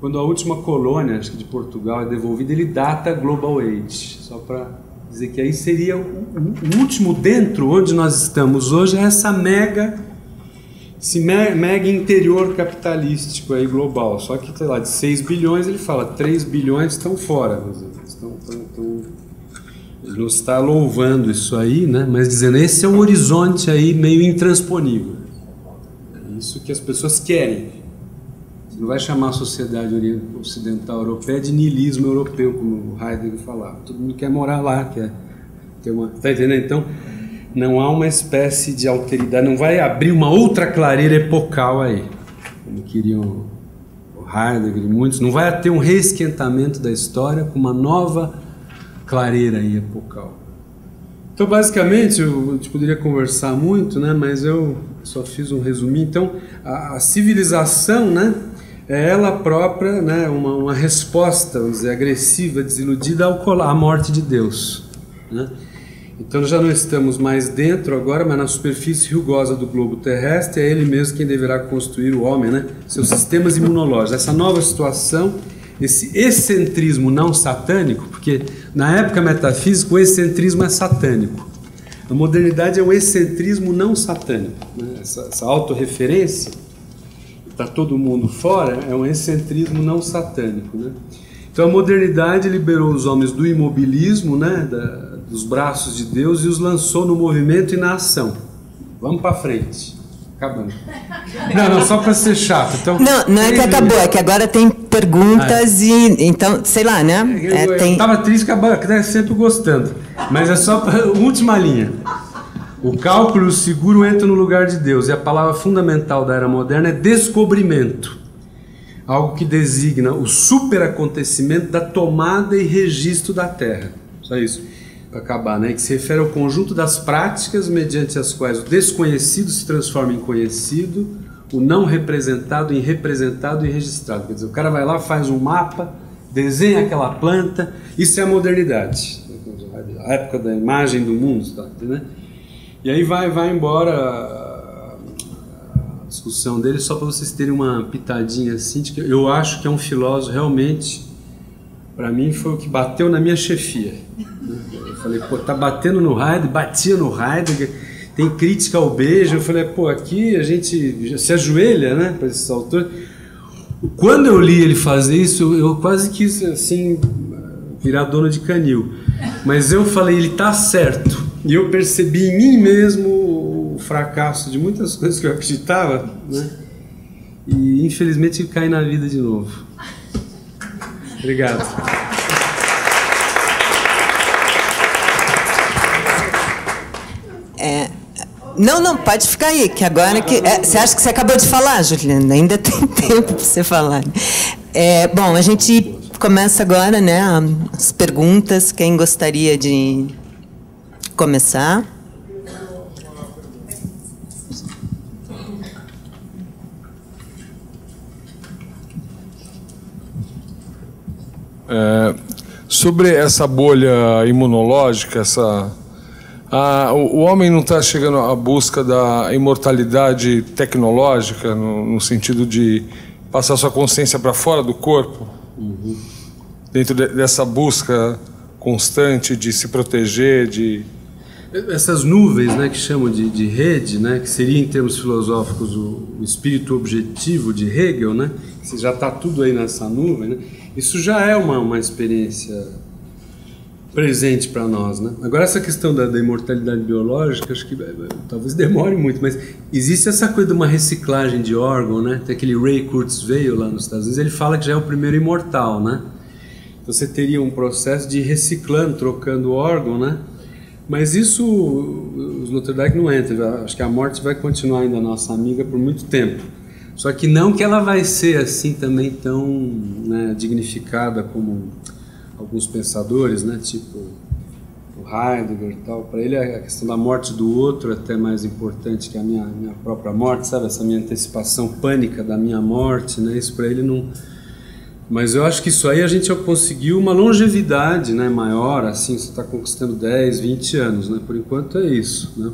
quando a última colônia, acho que de Portugal, é devolvida. Ele data Global Age, só para dizer que aí seria o último dentro onde nós estamos hoje, é esse mega interior capitalístico aí global. Só que, sei lá, de 6 bilhões, ele fala 3 bilhões estão fora. Ele não está louvando isso aí, né? Mas dizendo, esse é um horizonte aí meio intransponível. É isso que as pessoas querem. Não vai chamar a sociedade ocidental europeia de niilismo europeu, como Heidegger falava. Todo mundo quer morar lá, quer ter uma... Está entendendo? Então, não há uma espécie de alteridade, não vai abrir uma outra clareira epocal aí, como queriam o Heidegger e muitos. Não vai ter um reesquentamento da história com uma nova clareira aí epocal. Então, basicamente, a gente poderia conversar muito, né? Mas eu só fiz um resuminho. Então, a civilização, né? É ela própria, né, uma resposta, vamos dizer, agressiva, desiludida à morte de Deus, né? Então já não estamos mais dentro agora, mas na superfície rugosa do globo terrestre, é ele mesmo quem deverá construir o homem, né? Seus sistemas imunológicos. Essa nova situação, esse excentrismo não satânico, porque na época metafísica o excentrismo é satânico. A modernidade é um excentrismo não satânico, né? Essa autorreferência, está todo mundo fora, é um excentrismo não satânico, né? Então a modernidade liberou os homens do imobilismo, né, dos braços de Deus, e os lançou no movimento e na ação. Vamos para frente. Acabando. Não, só para ser chato. Então, não é que acabou, é que agora tem perguntas e, então, sei lá, né? Eu estava triste que a sempre gostando, mas é só para última linha. O cálculo e o seguro entram no lugar de Deus, e a palavra fundamental da era moderna é descobrimento. Algo que designa o superacontecimento da tomada e registro da Terra. Só isso, para acabar, né? Que se refere ao conjunto das práticas mediante as quais o desconhecido se transforma em conhecido, o não representado em representado e registrado. Quer dizer, o cara vai lá, faz um mapa, desenha aquela planta, isso é a modernidade. A época da imagem do mundo, tá entendendo? E aí vai embora a discussão dele, só para vocês terem uma pitadinha assim, de que eu acho que é um filósofo realmente, para mim foi o que bateu na minha chefia. Eu falei, pô, tá batendo no Heidegger, batia no Heidegger, tem crítica ao beijo, eu falei, pô, aqui a gente se ajoelha, né, para esses autores. Quando eu li ele fazer isso, eu quase quis, assim, virar dono de canil. Mas eu falei, ele tá certo. E eu percebi em mim mesmo o fracasso de muitas coisas que eu acreditava, né? E infelizmente caí na vida de novo. Obrigado. Não, pode ficar aí, que agora que... você acha que você acabou de falar, Juliana? Ainda tem tempo para você falar. Bom, a gente começa agora, né, as perguntas. Quem gostaria de começar? Sobre essa bolha imunológica, o homem não está chegando à busca da imortalidade tecnológica, no sentido de passar sua consciência para fora do corpo? Uhum. Dentro dessa busca constante de se proteger, de... Essas nuvens, né, que chamam de rede, né, que seria em termos filosóficos o espírito objetivo de Hegel, né, que já está tudo aí nessa nuvem, né, isso já é uma experiência presente para nós, né? Agora essa questão da imortalidade biológica, acho que talvez demore muito, mas existe essa coisa de uma reciclagem de órgão, né? Tem aquele Ray Kurzweil lá nos Estados Unidos, ele fala que já é o primeiro imortal, né? Então você teria um processo de ir reciclando, trocando órgão, né? Mas isso os Sloterdijk não entra. Acho que a morte vai continuar ainda nossa amiga por muito tempo. Só que não que ela vai ser assim também tão, né, dignificada como alguns pensadores, né, tipo o Heidegger e tal. Para ele a questão da morte do outro é até mais importante que a minha própria morte, sabe? Essa minha antecipação pânica da minha morte, né? Isso para ele não... Mas eu acho que isso aí a gente conseguiu uma longevidade, né, maior, assim, você está conquistando 10, 20 anos, né? Por enquanto é isso, né?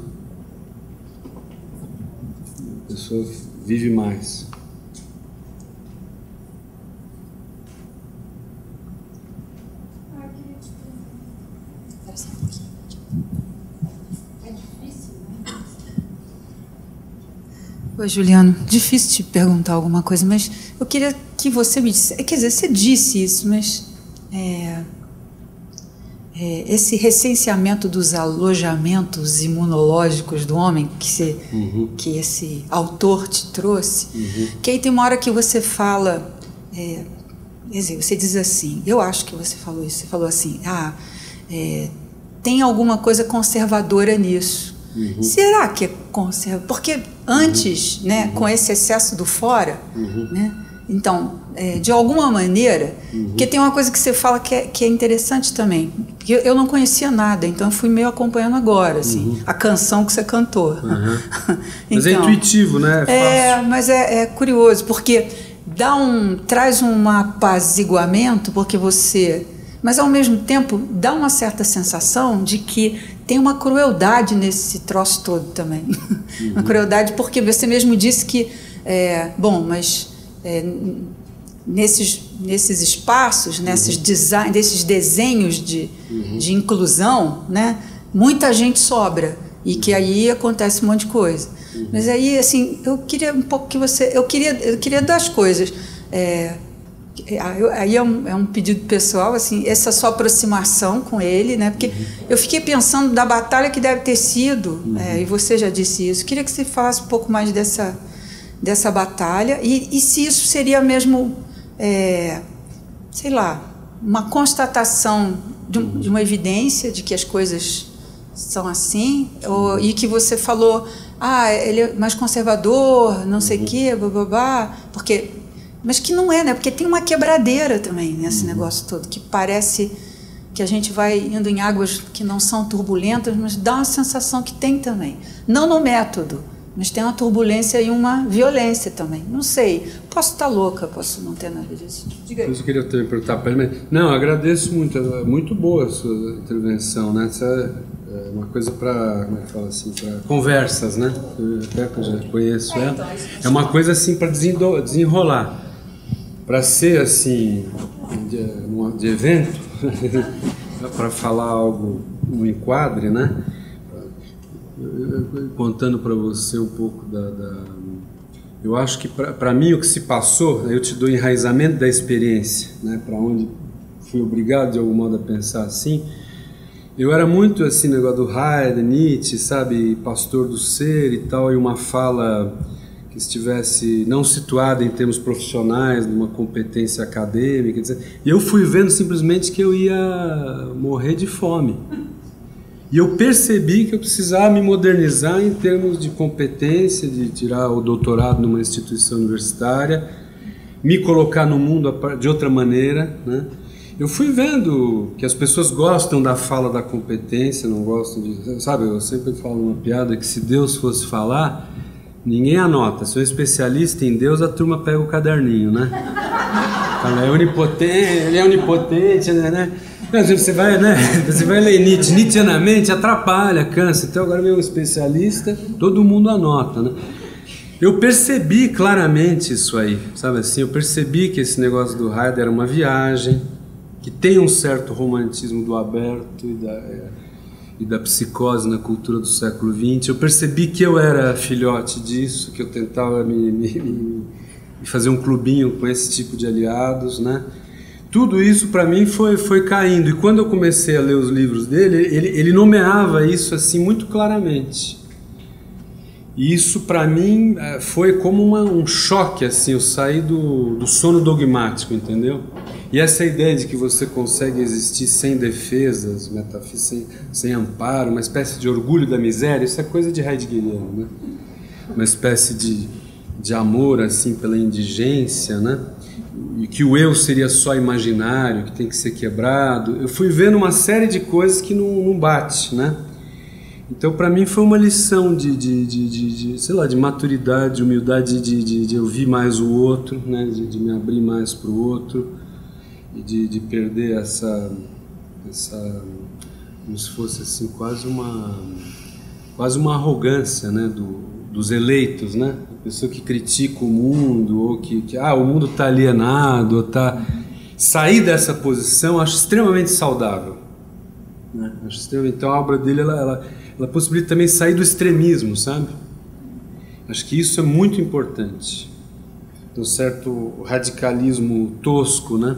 A pessoa vive mais. Oi, Juliano, difícil te perguntar alguma coisa, mas eu queria que você me dissesse, quer dizer, você disse isso, mas esse recenseamento dos alojamentos imunológicos do homem que esse autor te trouxe, que aí tem uma hora que você fala, quer dizer, você diz assim, eu acho que você falou isso, você falou assim, tem alguma coisa conservadora nisso. Será que é conservador? Porque antes, né, com esse excesso do fora, né, então, de alguma maneira, porque tem uma coisa que você fala que é interessante também, porque eu não conhecia nada, então eu fui meio acompanhando agora, assim, a canção que você cantou. Mas então, é intuitivo, né? É fácil. Mas é curioso, porque traz um apaziguamento, porque você... Mas, ao mesmo tempo, dá uma certa sensação de que tem uma crueldade nesse troço todo também. Uma crueldade porque você mesmo disse que... nesses espaços, desses desenhos de inclusão, né, muita gente sobra e que aí acontece um monte de coisa. Mas aí, assim, eu queria um pouco que você... Eu queria 2 coisas. Aí é um pedido pessoal, assim, essa sua aproximação com ele, né? Porque eu fiquei pensando da batalha que deve ter sido, e você já disse isso. Queria que você falasse um pouco mais dessa batalha e se isso seria mesmo, sei lá, uma constatação de uma evidência de que as coisas são assim, e que você falou, ele é mais conservador, não sei o quê, bababá, porque... Mas que não é, né? Porque tem uma quebradeira também nesse negócio todo, que parece que a gente vai indo em águas que não são turbulentas, mas dá uma sensação que tem também. Não no método, mas tem uma turbulência e uma violência também. Não sei, posso estar louca, posso não ter nada disso. Diga aí. Eu queria também perguntar para ele, mas... Não, agradeço muito, é muito boa a sua intervenção, né? Essa é uma coisa para, como é que fala assim, para conversas, né? Eu até já conheço ela. É uma coisa assim para desenrolar. Para ser assim, de evento, para falar algo no enquadre, né? Contando para você um pouco eu acho que para mim o que se passou, eu te dou enraizamento da experiência, né? Para onde fui obrigado de algum modo a pensar assim. Eu era muito assim, negócio do Heidegger, Nietzsche, sabe, pastor do ser e tal, e uma fala que estivesse não situada em termos profissionais, numa competência acadêmica, etc. E eu fui vendo simplesmente que eu ia morrer de fome. E eu percebi que eu precisava me modernizar em termos de competência, de tirar o doutorado numa instituição universitária, me colocar no mundo de outra maneira, né? Eu fui vendo que as pessoas gostam da fala da competência, não gostam de... Sabe, eu sempre falo uma piada que se Deus fosse falar... Ninguém anota. Se eu sou especialista em Deus, a turma pega o caderninho, né? Fala, ele é onipotente, né? Você vai ler Nietzsche, Nietzscheanamente, atrapalha, cansa. Então agora vem um especialista, todo mundo anota, né? Eu percebi claramente isso aí, sabe assim? Eu percebi que esse negócio do Heidegger era uma viagem, que tem um certo romantismo do aberto e da psicose na cultura do século XX. Eu percebi que eu era filhote disso, que eu tentava me fazer um clubinho com esse tipo de aliados, né? Tudo isso para mim foi caindo, e quando eu comecei a ler os livros dele, ele nomeava isso assim muito claramente. E isso para mim foi como um choque, assim, eu saí do sono dogmático, entendeu? E essa ideia de que você consegue existir sem defesas, sem amparo, uma espécie de orgulho da miséria, isso é coisa de heideggeriano, né? Uma espécie de amor assim pela indigência, né? E que o eu seria só imaginário, que tem que ser quebrado. Eu fui vendo uma série de coisas que não bate, né? Então, para mim, foi uma lição sei lá, de maturidade, de humildade, de ouvir mais o outro, né? De me abrir mais para o outro, e de perder essa, como se fosse assim, quase uma arrogância, né? Dos eleitos, né? A pessoa que critica o mundo, ou que o mundo está alienado, ou tá... Sair dessa posição acho extremamente saudável, né? Então a obra dele, ela possibilita também sair do extremismo, sabe? Acho que isso é muito importante, um certo radicalismo tosco, né?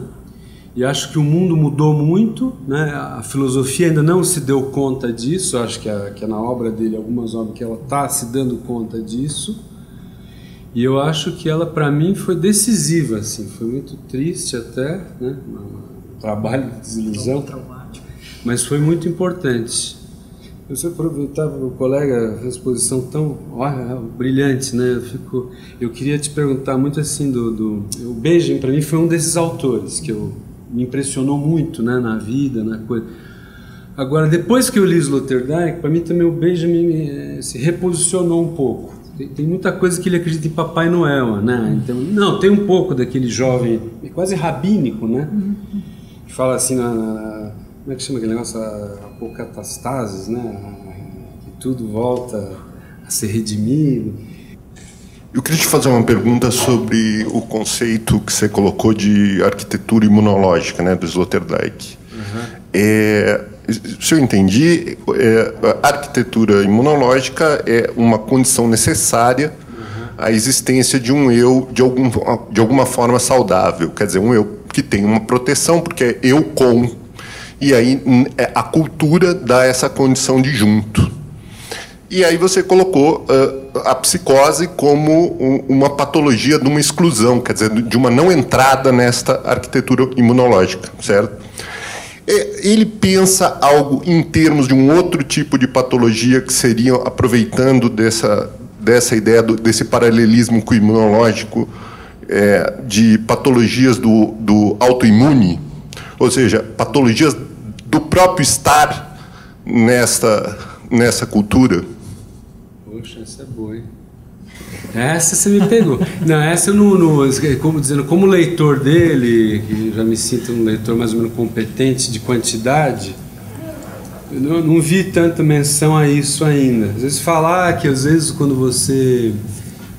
E acho que o mundo mudou muito, né? A filosofia ainda não se deu conta disso. Acho que é na obra dele, algumas obras que ela está se dando conta disso. E eu acho que ela, para mim, foi decisiva, assim. Foi muito triste até, né? Um trabalho de desilusão, mas foi muito importante. Eu só aproveitava, o colega fez exposição tão brilhante, né? Eu queria te perguntar muito assim o Benjamin, para mim, foi um desses autores que me impressionou muito, né, na vida, na coisa. Agora, depois que eu li Sloterdijk, para mim também o Benjamin se reposicionou um pouco. Tem muita coisa que ele acredita em Papai Noel, né? Então, não, tem um pouco daquele jovem, quase rabínico, né? Que fala assim, como é que chama aquele negócio? Apocatastases, né? Que tudo volta a ser redimido. Eu queria te fazer uma pergunta sobre o conceito que você colocou de arquitetura imunológica, né, do Sloterdijk. Se eu entendi, a arquitetura imunológica é uma condição necessária a existência de um eu de alguma forma saudável, quer dizer, um eu que tem uma proteção, porque é eu com, e aí a cultura dá essa condição de junto. E aí você colocou a psicose como uma patologia de uma exclusão, quer dizer, de uma não entrada nesta arquitetura imunológica, certo? Ele pensa algo em termos de um outro tipo de patologia que seria, aproveitando dessa ideia, desse paralelismo com o imunológico, de patologias do autoimune, ou seja, patologias do próprio estar nessa cultura. Poxa, essa é boa, hein? Essa você me pegou. Não, essa eu como leitor dele, que já me sinto um leitor mais ou menos competente de quantidade, eu não vi tanta menção a isso ainda. Às vezes falar que às vezes quando você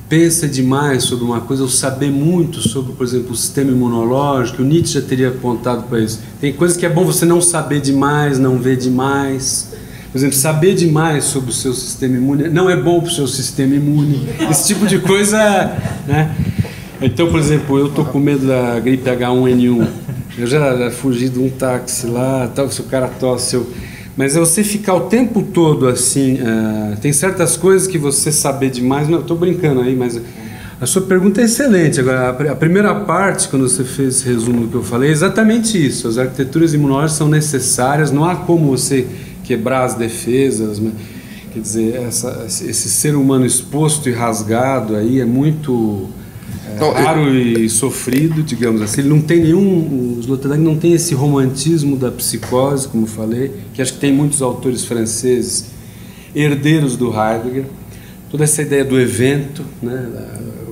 pensa demais sobre uma coisa, ou saber muito sobre, por exemplo, o sistema imunológico, o Nietzsche já teria apontado para isso. Tem coisas que é bom você não saber demais, não ver demais. Por exemplo, saber demais sobre o seu sistema imune não é bom para o seu sistema imune. Esse tipo de coisa, né? Então, por exemplo, eu estou com medo da gripe H1N1. Eu já fugi de um táxi lá, tal, se o cara tosse, mas é você ficar o tempo todo assim. Tem certas coisas que você saber demais. Não, estou brincando aí, mas a sua pergunta é excelente. Agora, a primeira parte, quando você fez esse resumo do que eu falei, é exatamente isso. As arquiteturas imunológicas são necessárias, não há como você quebrar as defesas, né? Quer dizer, esse ser humano exposto e rasgado aí é muito raro e sofrido, digamos assim. Ele não tem nenhum, o Sloterdijk não tem esse romantismo da psicose, como eu falei, que acho que tem muitos autores franceses herdeiros do Heidegger. Toda essa ideia do evento, né?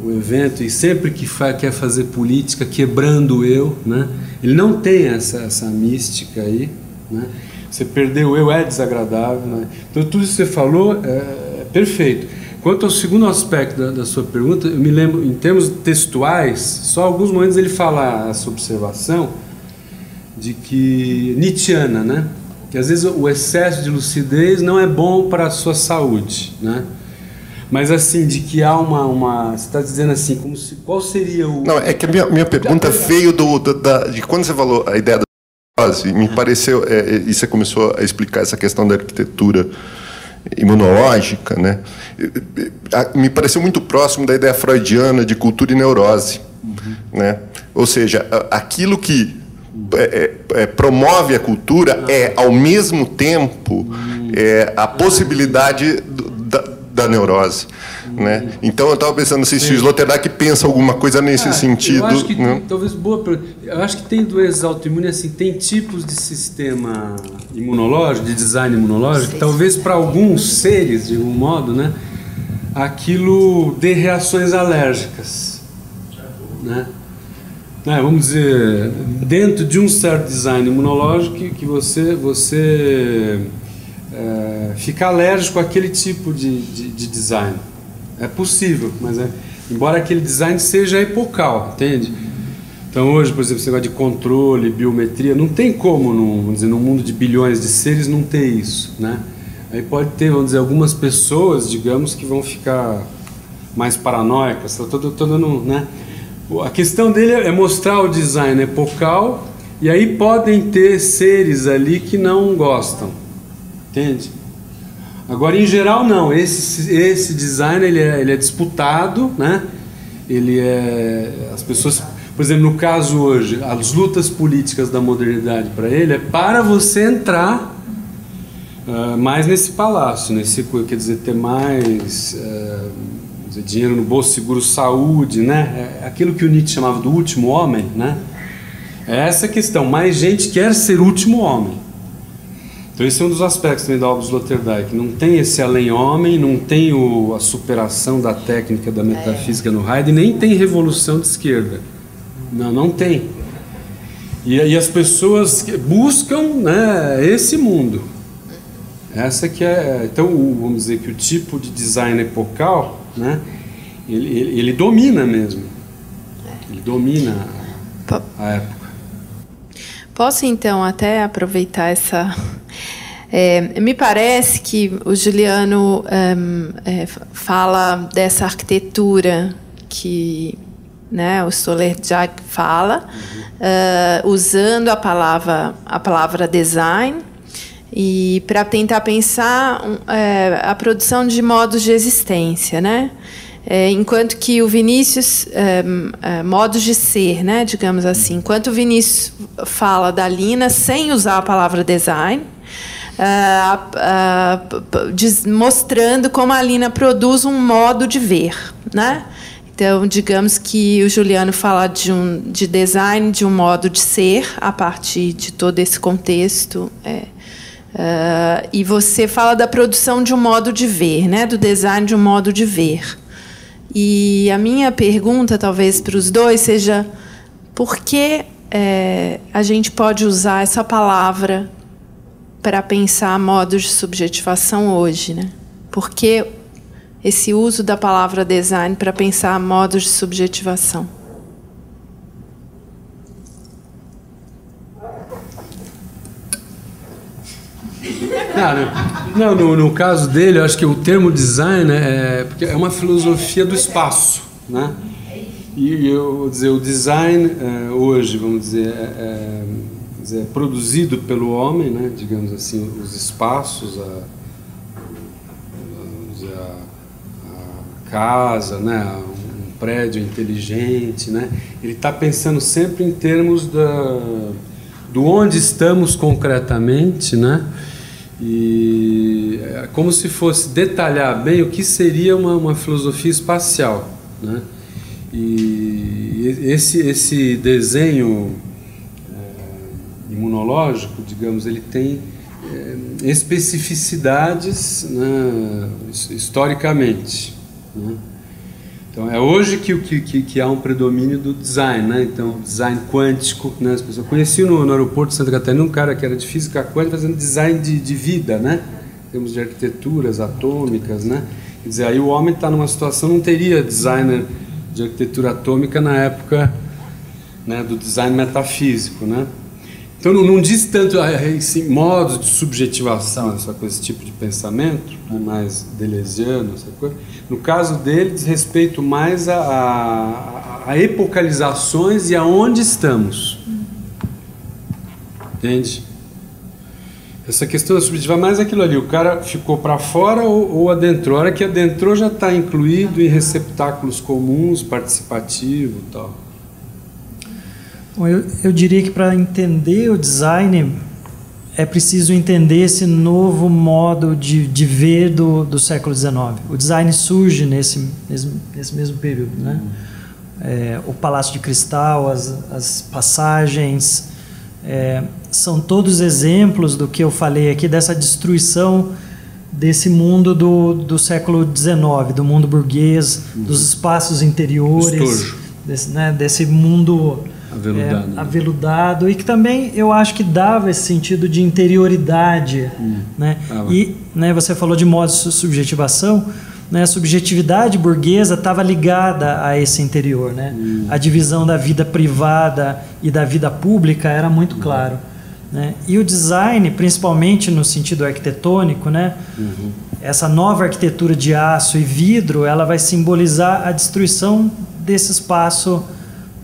O evento, e sempre que quer fazer política quebrando o eu, né? Ele não tem essa mística aí, né? Você perdeu o eu, é desagradável, né? Então tudo isso que você falou é perfeito. Quanto ao segundo aspecto da sua pergunta, eu me lembro, em termos textuais, só alguns momentos ele fala essa observação de que nietzschiana, né? Que às vezes o excesso de lucidez não é bom para a sua saúde, né? Mas assim, de que há uma você está dizendo assim, como se, qual seria o... Não, é que a minha pergunta veio de quando você falou a ideia da me pareceu, e você começou a explicar essa questão da arquitetura imunológica, né? Me pareceu muito próximo da ideia freudiana de cultura e neurose, né? Ou seja, aquilo que promove a cultura é, ao mesmo tempo, a possibilidade da neurose, né? Então eu estava pensando se o Sloterdijk pensa alguma coisa nesse sentido. Eu acho que né? talvez eu acho que tem doenças autoimunes assim, tem tipos de sistema imunológico, de design imunológico, que talvez para alguns seres, de algum modo, né, aquilo dê reações alérgicas, né? Vamos dizer, dentro de um certo design imunológico que você fica alérgico àquele tipo de design. É possível, mas embora aquele design seja epocal, entende? Então hoje, por exemplo, esse negócio de controle, biometria, não tem como, vamos dizer, num mundo de bilhões de seres não ter isso, né? Aí pode ter, vamos dizer, algumas pessoas, digamos, que vão ficar mais paranoicas. Tô dando, né? A questão dele é mostrar o design epocal, e aí podem ter seres ali que não gostam, entende? Agora, em geral, não. Esse design ele é disputado, né? As pessoas, por exemplo, no caso hoje, as lutas políticas da modernidade para ele é para você entrar mais nesse palácio, quer dizer, ter mais dinheiro no bolso, seguro saúde, né? Aquilo que o Nietzsche chamava do último homem, né? É essa a questão. Mais gente quer ser o último homem. Então esse é um dos aspectos também da obra do Sloterdijk. Não tem esse além-homem, não tem a superação da técnica da metafísica no Heidegger, nem tem revolução de esquerda. Não tem. E as pessoas buscam, né, esse mundo. Essa que é... Então, vamos dizer que o tipo de design epocal, né, ele domina mesmo. Ele domina a época. Posso, então, até aproveitar Me parece que o Juliano fala dessa arquitetura que, né, o Soler-Jacques fala, usando a palavra design, e para tentar pensar a produção de modos de existência, né? Enquanto que o Vinícius, modos de ser, né, digamos assim, enquanto o Vinícius fala da Lina sem usar a palavra design, mostrando como a Lina produz um modo de ver, né? Então, digamos que o Juliano fala de design, de um modo de ser, a partir de todo esse contexto. E você fala da produção de um modo de ver, né? Do design de um modo de ver. E a minha pergunta, talvez, para os dois, seja por que a gente pode usar essa palavra para pensar modos de subjetivação hoje, né? Por que esse uso da palavra design para pensar modos de subjetivação? Não, no caso dele, eu acho que o termo design porque é uma filosofia do espaço, né? E eu vou dizer, o design hoje, vamos dizer, é produzido pelo homem, né? Digamos assim, os espaços, a casa, né? Um prédio inteligente, né? Ele está pensando sempre em termos do onde estamos concretamente, né? E é como se fosse detalhar bem o que seria uma filosofia espacial, né? E esse desenho imunológico, digamos, ele tem especificidades, né, historicamente, né? Então é hoje que há um predomínio do design, né? Então design quântico, né? As pessoas conheciam no aeroporto de Santa Catarina um cara que era de física quântica fazendo design de vida, né? Temos de arquiteturas atômicas, né? Quer dizer, aí o homem está numa situação, não teria designer de arquitetura atômica na época, né, do design metafísico, né? Então não diz tanto assim, modos de subjetivação, esse tipo de pensamento, né, mais deleuziano, essa coisa. No caso dele, diz respeito mais a epocalizações e aonde estamos. Entende? Essa questão da subjetivação, mais aquilo ali, o cara ficou para fora ou adentrou. A hora que adentrou já está incluído em receptáculos comuns, participativo e tal. Bom, eu diria que para entender o design é preciso entender esse novo modo de ver do século XIX. O design surge nesse mesmo período, né? O Palácio de Cristal, as passagens, são todos exemplos do que eu falei aqui, dessa destruição desse mundo do século XIX, do mundo burguês, dos espaços interiores, desse mundo aveludado, e que também eu acho que dava esse sentido de interioridade, né? E, né, você falou de modos de subjetivação, né? A subjetividade burguesa estava ligada a esse interior, né? A divisão da vida privada e da vida pública era muito claro, né? E o design, principalmente no sentido arquitetônico, né? Essa nova arquitetura de aço e vidro, ela vai simbolizar a destruição desse espaço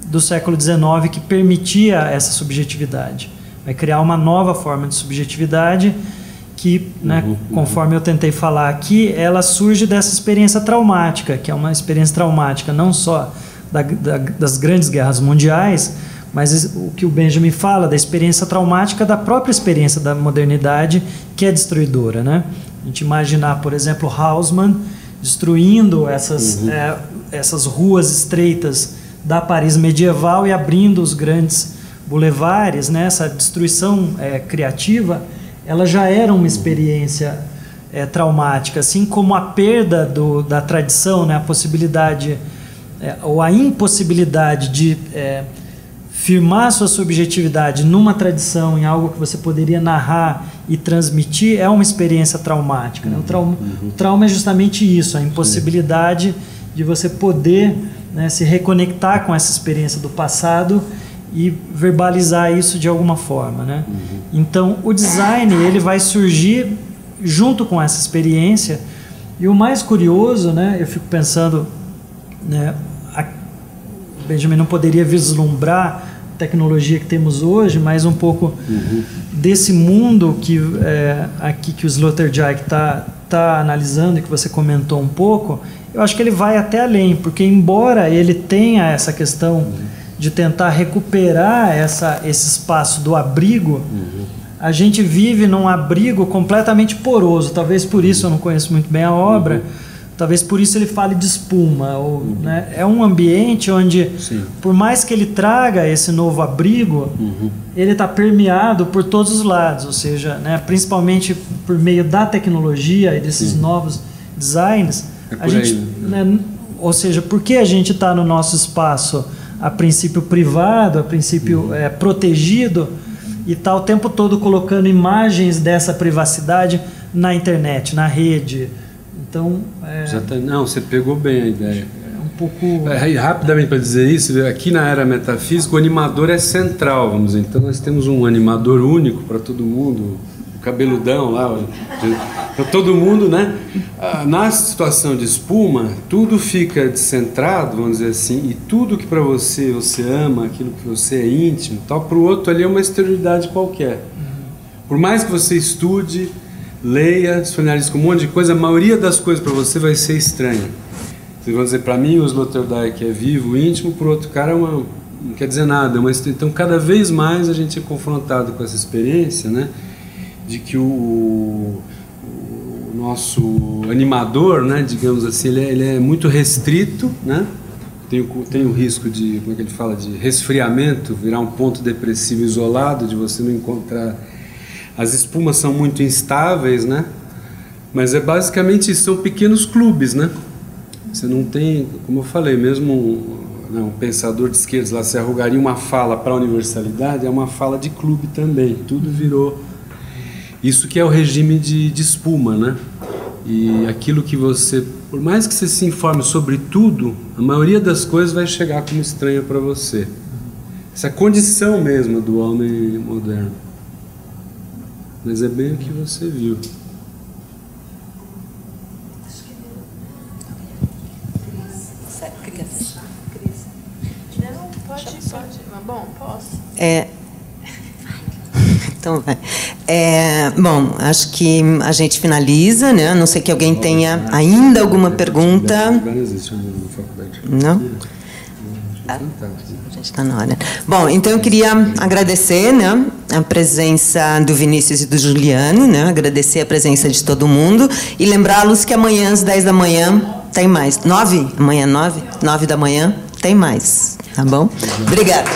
do século XIX que permitia essa subjetividade. Vai criar uma nova forma de subjetividade que, né, conforme eu tentei falar aqui, ela surge dessa experiência traumática, que é uma experiência traumática não só das grandes guerras mundiais, mas o que o Benjamin fala da experiência traumática da própria experiência da modernidade, que é destruidora, né? A gente imaginar, por exemplo, Haussmann destruindo essas ruas estreitas da Paris medieval e abrindo os grandes bulevares, né? Essa destruição criativa, ela já era uma experiência traumática, assim como a perda da tradição, né? A possibilidade ou a impossibilidade de firmar sua subjetividade numa tradição, em algo que você poderia narrar e transmitir, é uma experiência traumática, né? O trauma é justamente isso, a impossibilidade de você poder, né, se reconectar com essa experiência do passado e verbalizar isso de alguma forma, né? Então, o design ele vai surgir junto com essa experiência. E o mais curioso, né, eu fico pensando, né, Benjamin não poderia vislumbrar a tecnologia que temos hoje, mas um pouco desse mundo que aqui que o Sloterdijk está analisando e que você comentou um pouco. Eu acho que ele vai até além, porque embora ele tenha essa questão de tentar recuperar esse espaço do abrigo, a gente vive num abrigo completamente poroso. Talvez por isso eu não conheço muito bem a obra, talvez por isso ele fale de espuma. Né? É um ambiente onde, por mais que ele traga esse novo abrigo, ele está permeado por todos os lados, ou seja, né, principalmente por meio da tecnologia e desses novos designs. A gente, né, ou seja, porque a gente está no nosso espaço a princípio privado, a princípio protegido, e está o tempo todo colocando imagens dessa privacidade na internet, na rede. Então, não, você pegou bem a ideia. Um pouco... rapidamente para dizer isso, aqui na era metafísica o animador é central, vamos dizer. Então nós temos um animador único para todo mundo, o cabeludão lá, para todo mundo, né? Na situação de espuma, tudo fica descentrado, vamos dizer assim, e tudo que para você ama, aquilo que você é íntimo, tal, para o outro ali é uma exterioridade qualquer. Por mais que você estude, leia, se finalize com um monte de coisa, a maioria das coisas para você vai ser estranha. Vocês vão dizer, para mim o Sloterdijk é vivo, íntimo, para o outro cara não quer dizer nada. Então cada vez mais a gente é confrontado com essa experiência, né, de que o nosso animador, né, digamos assim, ele é muito restrito, né? Tem o risco de, como é que ele fala, de resfriamento, virar um ponto depressivo isolado, de você não encontrar. As espumas são muito instáveis, né? Mas é basicamente isso, são pequenos clubes, né? Você não tem, como eu falei, mesmo um pensador de esquerda lá, se arrugaria uma fala para a universalidade, é uma fala de clube também, tudo virou. Isso que é o regime de espuma, né? E aquilo que você, por mais que você se informe sobre tudo, a maioria das coisas vai chegar como estranha para você. Essa condição mesmo do homem moderno. Mas é bem o que você viu. Não, pode. Bom, posso. Então vai. Bom, acho que a gente finaliza, né? A não sei que alguém tenha ainda alguma pergunta. Não? A gente está na hora. Bom, então eu queria agradecer, né, a presença do Vinícius e do Juliano, né? Agradecer a presença de todo mundo e lembrá-los que amanhã às 10 da manhã tem mais. 9? Amanhã 9? 9 da manhã tem mais. Tá bom? Obrigada.